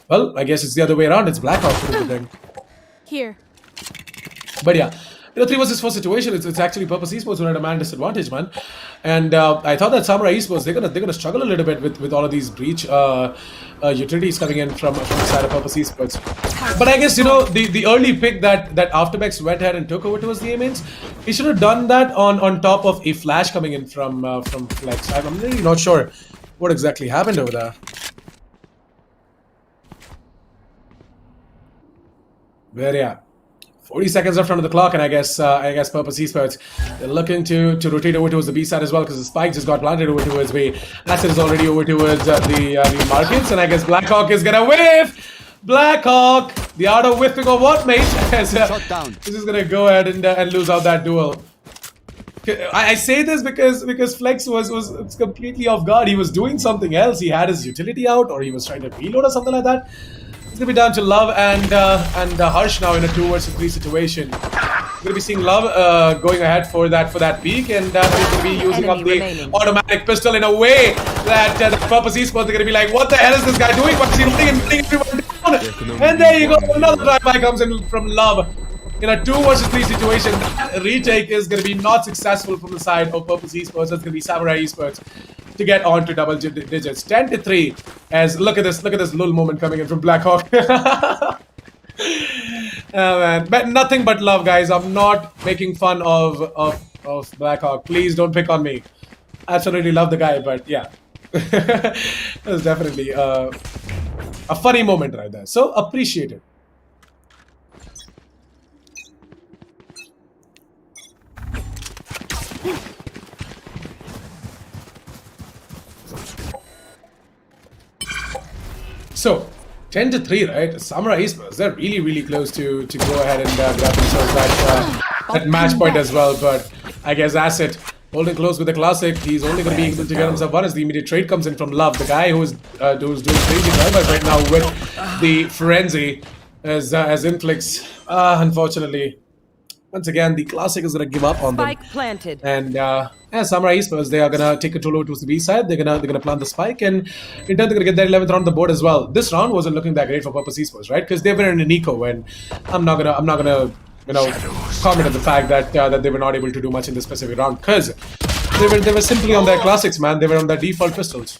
well, I guess it's the other way around. It's Blackhawk who took the dink. Here. But yeah. 3 versus 4 situation. It's actually Purpose Esports who had a man disadvantage, man. And I thought that Samurai Esports, they're gonna struggle a little bit with all of these breach utilities coming in from the side of Purpose Esports. But I guess the early pick that Aftermax went ahead and took over towards the A mains, he should have done that on top of a flash coming in from Flex. I'm really not sure what exactly happened over there. Where yeah. 40 seconds left on the clock, and I guess Purpose Esports, they're looking to rotate over towards the B side as well, because the spike just got planted over towards B. Asset is already over towards the markets, and I guess Blackhawk is gonna whiff. Blackhawk, the art of whiffing or what, mate? This is gonna go ahead and lose out that duel. I say this because Flex was completely off guard. He was doing something else. He had his utility out, or he was trying to reload or something like that. It's gonna be down to Love and Harsh now in a 2 versus 3 situation. We're gonna be seeing Love going ahead for that peak, and he's gonna be using up the automatic pistol in a way that the Purpose Esports are gonna be like, what the hell is this guy doing? What's he running and putting everyone down? And there you go, another drive-by comes in from Love. In a 2 versus 3 situation, that retake is going to be not successful from the side of Purpose Esports. That's going to be Samurai Esports to get on to double digits. 10-3. As look at this little moment coming in from Blackhawk. Oh man, but nothing but love, guys. I'm not making fun of Blackhawk. Please don't pick on me. Absolutely love the guy, but yeah, it was definitely a funny moment right there. So appreciate it. So, 10-3, right? Samurai Esports, they're really close to go ahead and grab themselves that match point as well. But I guess Asset holding close with the Classic, he's only going to be able to get himself one as the immediate trade comes in from Love, the guy who's doing crazy drivers right now with the Frenzy as Inflix. Unfortunately, once again, the Classic is going to give up on them. Spike planted. And Samurai Esports, they are going to take control over to the B side. They're gonna plant the spike, and in turn, they're going to get their 11th round on the board as well. This round wasn't looking that great for Purpose Esports, right? Because they were in an eco, and I'm not gonna comment on the fact that they were not able to do much in this specific round, because they were simply on their classics, man. They were on their default pistols.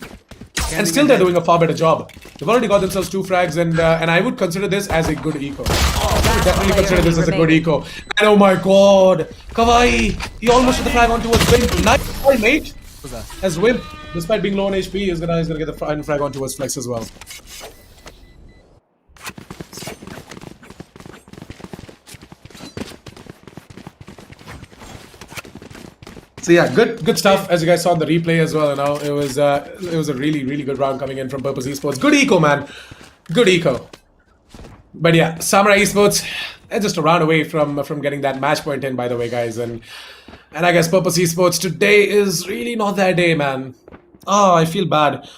And still they're doing a far better job. They've already got themselves 2 frags, and I would consider this as a good eco. I would definitely consider this as a good eco. And oh my god, Kawaii! He almost hit the frag onto his Wimp. Nice try, mate! As Wimp, despite being low on HP, is gonna get the final frag onto his Flex as well. So yeah, good stuff. As you guys saw in the replay as well, you know, it was a really good round coming in from Purpose Esports. Good eco, man. Good eco. But yeah, Samurai Esports, they're just a round away from getting that match point in, by the way, guys. And I guess Purpose Esports today is really not their day, man. Oh, I feel bad.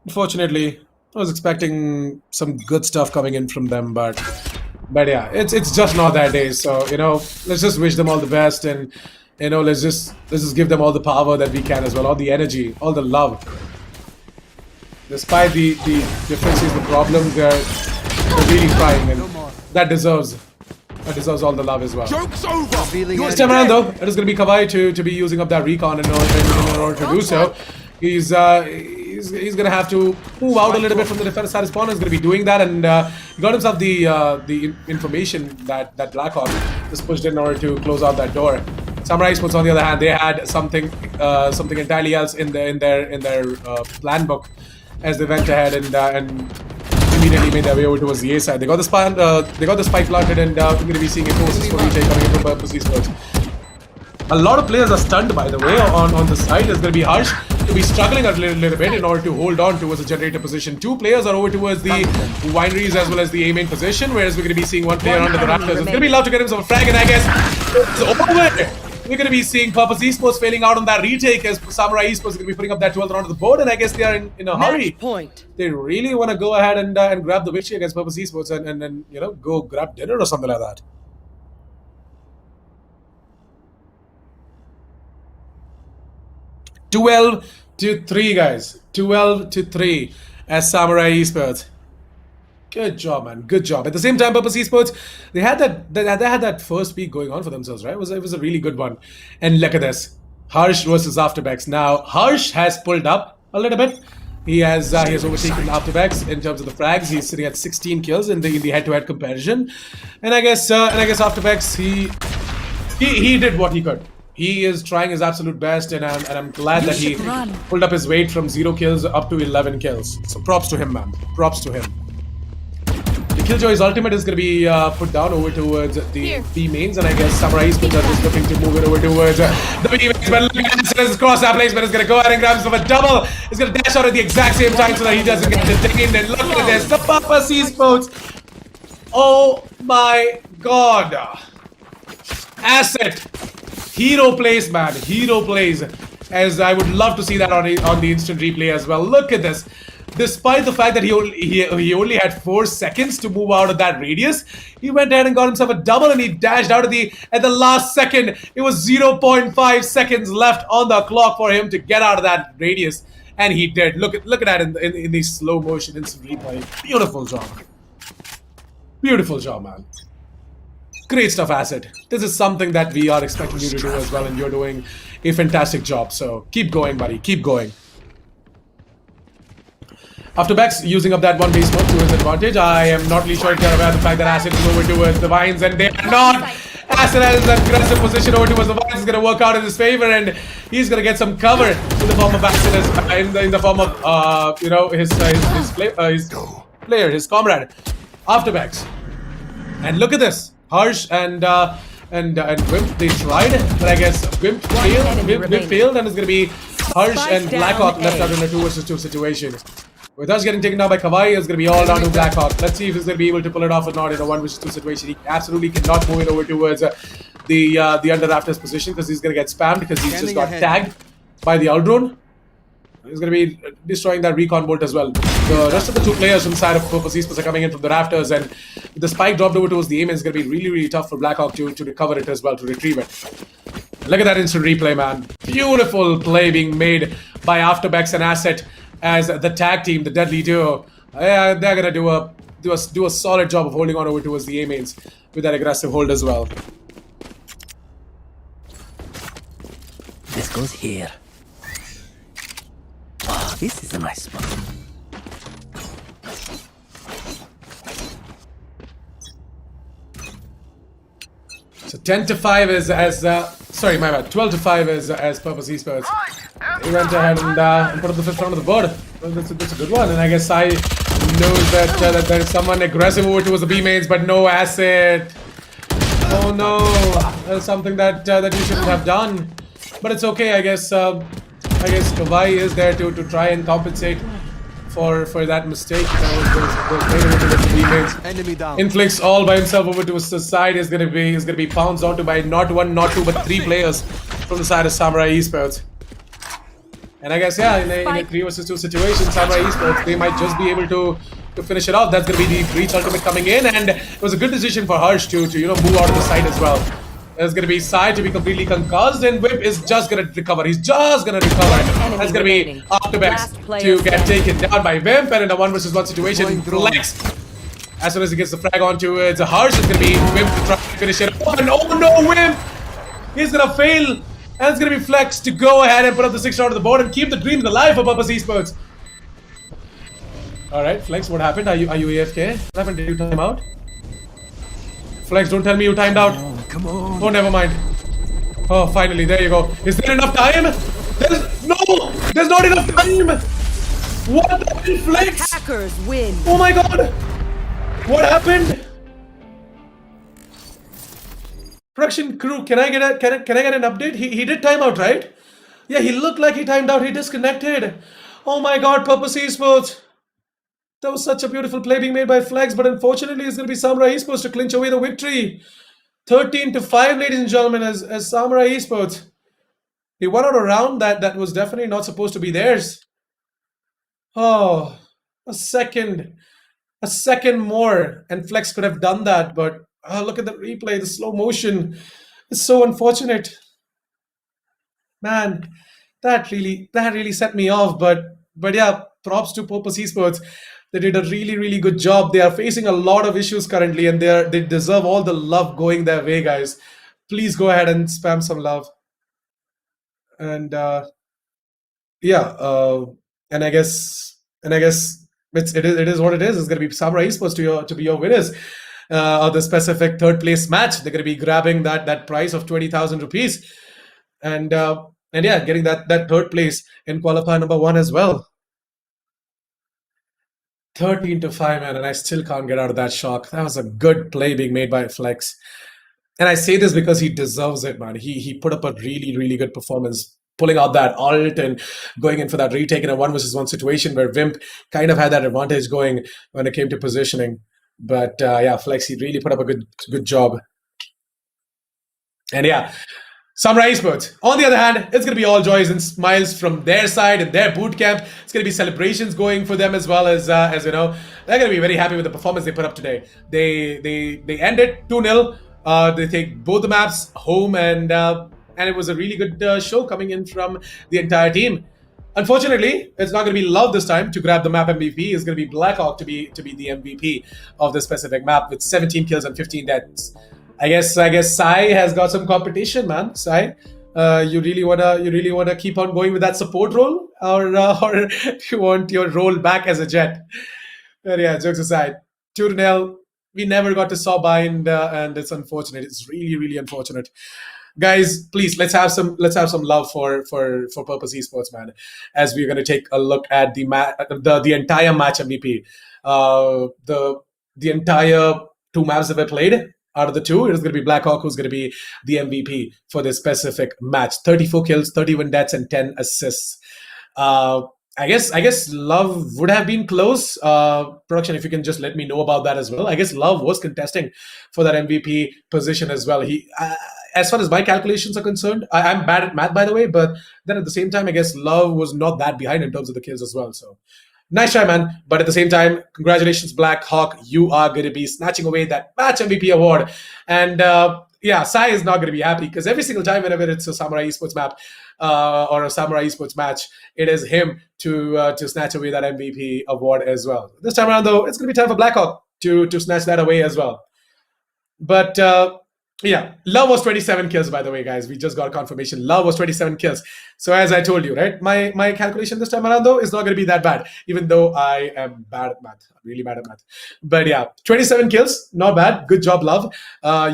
Unfortunately, I was expecting some good stuff coming in from them, but yeah, it's just not their day. So you know, let's just wish them all the best, and you know, let's just give them all the power that we can as well, all the energy, all the love. Despite the differences, the problems, they're really trying, and that deserves all the love as well. Joke's over! This time around, though, it is going to be Kawhi to be using up that recon in order to do so. He's going to have to move out a little bit from the defense side. His opponent is going to be doing that, and he got himself the information that Blackhawk just pushed in order to close out that door. Samurai Esports, on the other hand, they had something entirely else in their plan book as they went ahead and immediately made their way over towards the A side. They got the spike planted, and we're going to be seeing a forces for retake coming in from Purpose Esports. A lot of players are stunned, by the way, on the side. It's going to be Harsh to be struggling a little bit in order to hold on towards the generator position. Two players are over towards the wineries as well as the A main position, whereas we're going to be seeing one player under the rafters. It's going to be allowed to get himself a frag, and I guess it's over. We're going to be seeing Purpose Esports failing out on that retake as Samurai Esports is going to be putting up that 12th round of the board, and I guess they are in a hurry. Point. They really want to go ahead and grab the victory against Purpose Esports and you know, go grab dinner or something like that. 12-3, guys. 12-3 as Samurai Esports. Good job, man. Good job. At the same time, Purpose Esports, they had that first week going on for themselves, right? It was a really good one. And look at this. Harsh versus Afterbex. Now, Harsh has pulled up a little bit. He has overtaken Afterbex in terms of the frags. He's sitting at 16 kills in the head-to-head comparison. And I guess Afterbex, he did what he could. He is trying his absolute best, and I'm glad that he pulled up his weight from 0 kills up to 11 kills. So props to him, man. Props to him. The Killjoy's ultimate is going to be put down over towards the B mains, and I guess Samurai Esports is looking to move it over towards the B mains. But look at this cross-up placement is going to go ahead and grab himself a double. He's going to dash out at the exact same time so that he doesn't get detained. And look at this, the Purpose Esports. Oh my god. Asset. Hero plays, man. Hero plays. As I would love to see that on the instant replay as well. Look at this. Despite the fact that he only had 4 seconds to move out of that radius, he went ahead and got himself a double, and he dashed out at the last second. It was 0.5 seconds left on the clock for him to get out of that radius, and he did. Look at that in the slow motion instant replay. Beautiful job. Beautiful job, man. Great stuff, Asset. This is something that we are expecting you to do as well, and you're doing a fantastic job. So keep going, buddy. Keep going. Afterbex using up that one base smoke to his advantage. I am not really sure if they're aware of the fact that Asset is over towards the vines, and they are not. Asset has an aggressive position over towards the vines. Is going to work out in his favor, and he's going to get some cover in the form of Asset, in the form of you know, his player, his comrade, Afterbex. And look at this. Harsh and Wimp, they tried, but I guess Wimp failed, and it's going to be Harsh and Blackhawk left out in a 2 versus 2 situation. With us getting taken down by Kawhi, it's going to be all down to Blackhawk. Let's see if he's going to be able to pull it off or not in a 1 versus 2 situation. He absolutely cannot move it over towards the under rafters position, because he's going to get spammed because he's just got tagged by the Aldrone. He's going to be destroying that recon bolt as well. The rest of the 2 players inside of Purpose Esports are coming in from the rafters, and with the spike dropped over towards the aim, it's going to be really tough for Blackhawk to recover it as well, to retrieve it. Look at that instant replay, man. Beautiful play being made by Afterbex and Asset as the tag team, the deadly duo. They're going to do a solid job of holding on over towards the A mains with that aggressive hold as well. This goes here. Oh, this is a nice spot. So 10-5 is sorry, my bad. 12-5 is as Purpose Esports. He went ahead and put up the 5th round of the board. Well, that's a good one, and I guess I knows that there is someone aggressive over towards the B mains, but no Asset. Oh no, that's something that you shouldn't have done. but it's okay. I guess Kawhi is there to try and compensate for that mistake. Enemy down. Inflicts all by himself over to his side. Is gonna be pounced onto by not one, not two, but three players from the side of Samurai Esports. And I guess in a 3 versus 2 situation, Samurai Esports, they might just be able to finish it off. That's gonna be the Breach ultimate coming in, and it was a good decision for Harsh to move out of the side as well. There's gonna be Sai to be completely concussed, and Whip is just gonna recover. He's just gonna recover. That's gonna be Octobex to get taken down by Vimp, and in a 1 versus 1 situation, Flex. As soon as he gets the frag onto it, it's Harsh. It's gonna be Vimp to try to finish it off, and oh no, Vimp! He's gonna fail, and it's gonna be Flex to go ahead and put up the 6th round of the board and keep the dreams alive for Purpose Esports. Alright, Flex, what happened? Are you AFK? What happened? Did you time out? Flex, don't tell me you timed out. Come on. Oh, never mind. Oh, finally, there you go. Is there enough time? There's not enough time. What the hell, Flex? Hackers win. Oh my god. What happened? Production crew, can I get an update? He did time out, right? Yeah, he looked like he timed out. He disconnected. Oh my god, Purpose Esports. That was such a beautiful play being made by Flex, but unfortunately, it's going to be Samurai Esports to clinch away the victory. 13-5, ladies and gentlemen, as Samurai Esports. He won out a round that was definitely not supposed to be theirs. Oh, a second more, and Flex could have done that, but look at the replay, the slow motion. It's so unfortunate. Man, that really set me off, but yeah, props to Purpose Esports. They did a really good job. They are facing a lot of issues currently, and they deserve all the love going their way, guys. Please go ahead and spam some love. And and I guess it is what it is. It's going to be Samurai Esports to be your winners of the specific 3rd place match. They're going to be grabbing that prize of 20,000 rupees, and getting that 3rd place in qualifier number 1 as well. 13-5, man, and I still can't get out of that shock. That was a good play being made by Flex. And I say this because he deserves it, man. He put up a really good performance, pulling out that ult and going in for that retake in a 1 versus 1 situation where Vimp kind of had that advantage going when it came to positioning. But Flex, he really put up a good job. And Samurai Esports, on the other hand, it's going to be all joys and smiles from their side and their boot camp. It's going to be celebrations going for them as well, as you know. They're going to be very happy with the performance they put up today. They end it 2-0. They take both the maps home, and it was a really good show coming in from the entire team. Unfortunately, it's not going to be Love this time to grab the map MVP. It's going to be Blackhawk to be the MVP of the specific map with 17 kills and 15 deaths. I guess Sai has got some competition, man. Sai, you really wanna keep on going with that support role, or you want your role back as a Jet? But yeah, jokes aside, 2-0. We never got to saw bind, and it's unfortunate. It's really unfortunate. Guys, please let's have some love for Purpose Esports, man. As we're gonna take a look at the entire match MVP, the entire 2 maps that were played. Out of the 2, it is going to be Blackhawk who's going to be the MVP for this specific match. 34 kills, 31 deaths, and 10 assists. I guess Love would have been close. Production, if you can just let me know about that as well. I guess Love was contesting for that MVP position as well. He, as far as my calculations are concerned, I'm bad at math, by the way, but then at the same time, I guess Love was not that behind in terms of the kills as well. So nice try, man. But at the same time, congratulations, Black Hawk. You are going to be snatching away that match MVP award. And Sai is not going to be happy because every single time whenever it's a Samurai Esports map or a Samurai Esports match, it is him to snatch away that MVP award as well. This time around, though, it's going to be time for Black Hawk to snatch that away as well. But Love was 27 kills, by the way, guys. We just got confirmation. Love was 27 kills. So as I told you, right, my calculation this time around, though, is not going to be that bad, even though I am bad at math. I'm really bad at math. But yeah, 27 kills, not bad. Good job, Love.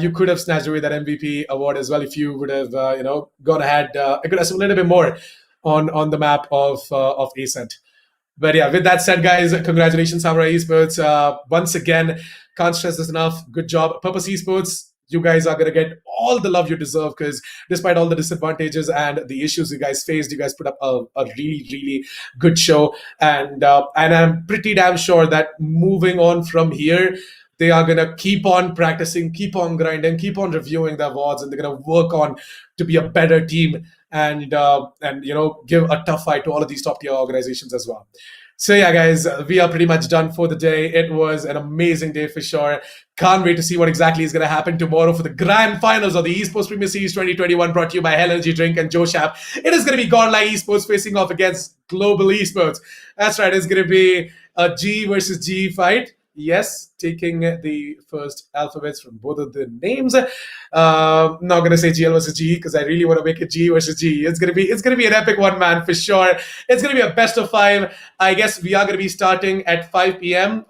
You could have snatched away that MVP award as well if you would have, gone ahead aggressive a little bit more on the map of Ascent. But yeah, with that said, guys, congratulations, Samurai Esports. Once again, can't stress this enough. Good job. Purpose Esports, you guys are going to get all the love you deserve, because despite all the disadvantages and the issues you guys faced, you guys put up a really, really good show. And I'm pretty damn sure that moving on from here, they are going to keep on practicing, keep on grinding, keep on reviewing their awards, and they're going to work on to be a better team and give a tough fight to all of these top tier organizations as well. So yeah, guys, we are pretty much done for the day. It was an amazing day for sure. Can't wait to see what exactly is going to happen tomorrow for the grand finals of the Esports Premier Series 2021, brought to you by Hell Energy Drink and Josh App. It is going to be Godlike Esports facing off against Global Esports. That's right, it's going to be a G versus G fight. Yes, taking the first alphabets from both of the names. Not gonna say GL versus G because I really want to make it G versus G. It's gonna be an epic one, man, for sure. It's gonna be a best of 5. I guess we are gonna be starting at 5 p.m.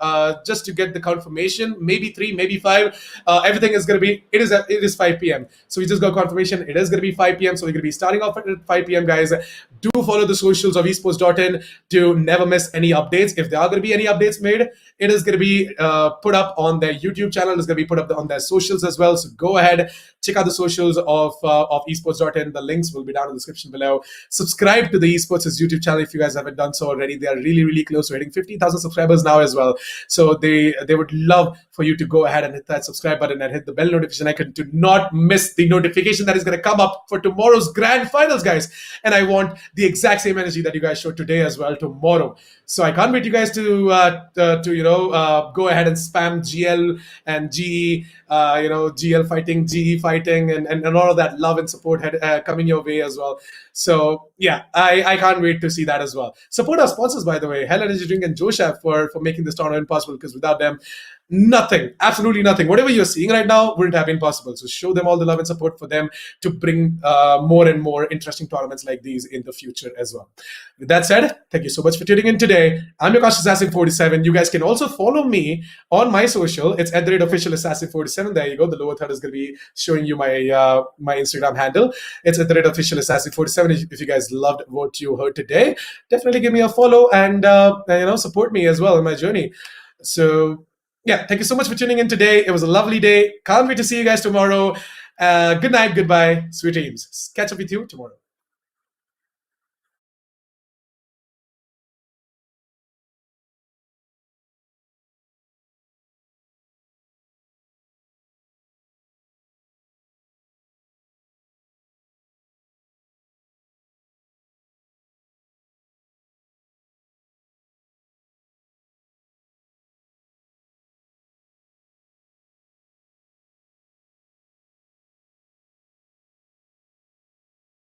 Just to get the confirmation. Maybe 3, maybe 5. Everything is gonna be. It is 5 p.m. So we just got confirmation. It is gonna be 5 p.m. So we're gonna be starting off at 5 p.m. Guys, do follow the socials of esports.in to never miss any updates. If there are gonna be any updates made, it is gonna be put up on their YouTube channel. It's going to be put up on their socials as well. So go ahead, check out the socials of esports.in. The links will be down in the description below. Subscribe to the Esports' YouTube channel if you guys haven't done so already. They are really, really close to hitting 15,000 subscribers now as well. So they would love for you to go ahead and hit that subscribe button and hit the bell notification icon to not miss the notification that is going to come up for tomorrow's grand finals, guys. And I want the exact same energy that you guys showed today as well tomorrow. So I can't wait you guys to go ahead and spam GL and GE, GL fighting, GE fighting, and all of that love and support coming your way as well. So yeah, I can't wait to see that as well. Support our sponsors, by the way, Hell Energy Drink and Joshap for making this tournament possible, because without them, nothing, absolutely nothing. Whatever you're seeing right now wouldn't have been possible. So show them all the love and support for them to bring more and more interesting tournaments like these in the future as well. With that said, thank you so much for tuning in today. I'm your Assassin47. You guys can also follow me on my social. It's @officialassassin47. There you go. The lower third is going to be showing you my my Instagram handle. It's @officialassassin47. If you guys loved what you heard today, definitely give me a follow and support me as well in my journey. So yeah, thank you so much for tuning in today. It was a lovely day. Can't wait to see you guys tomorrow. Good night, goodbye, sweet dreams. Catch up with you tomorrow.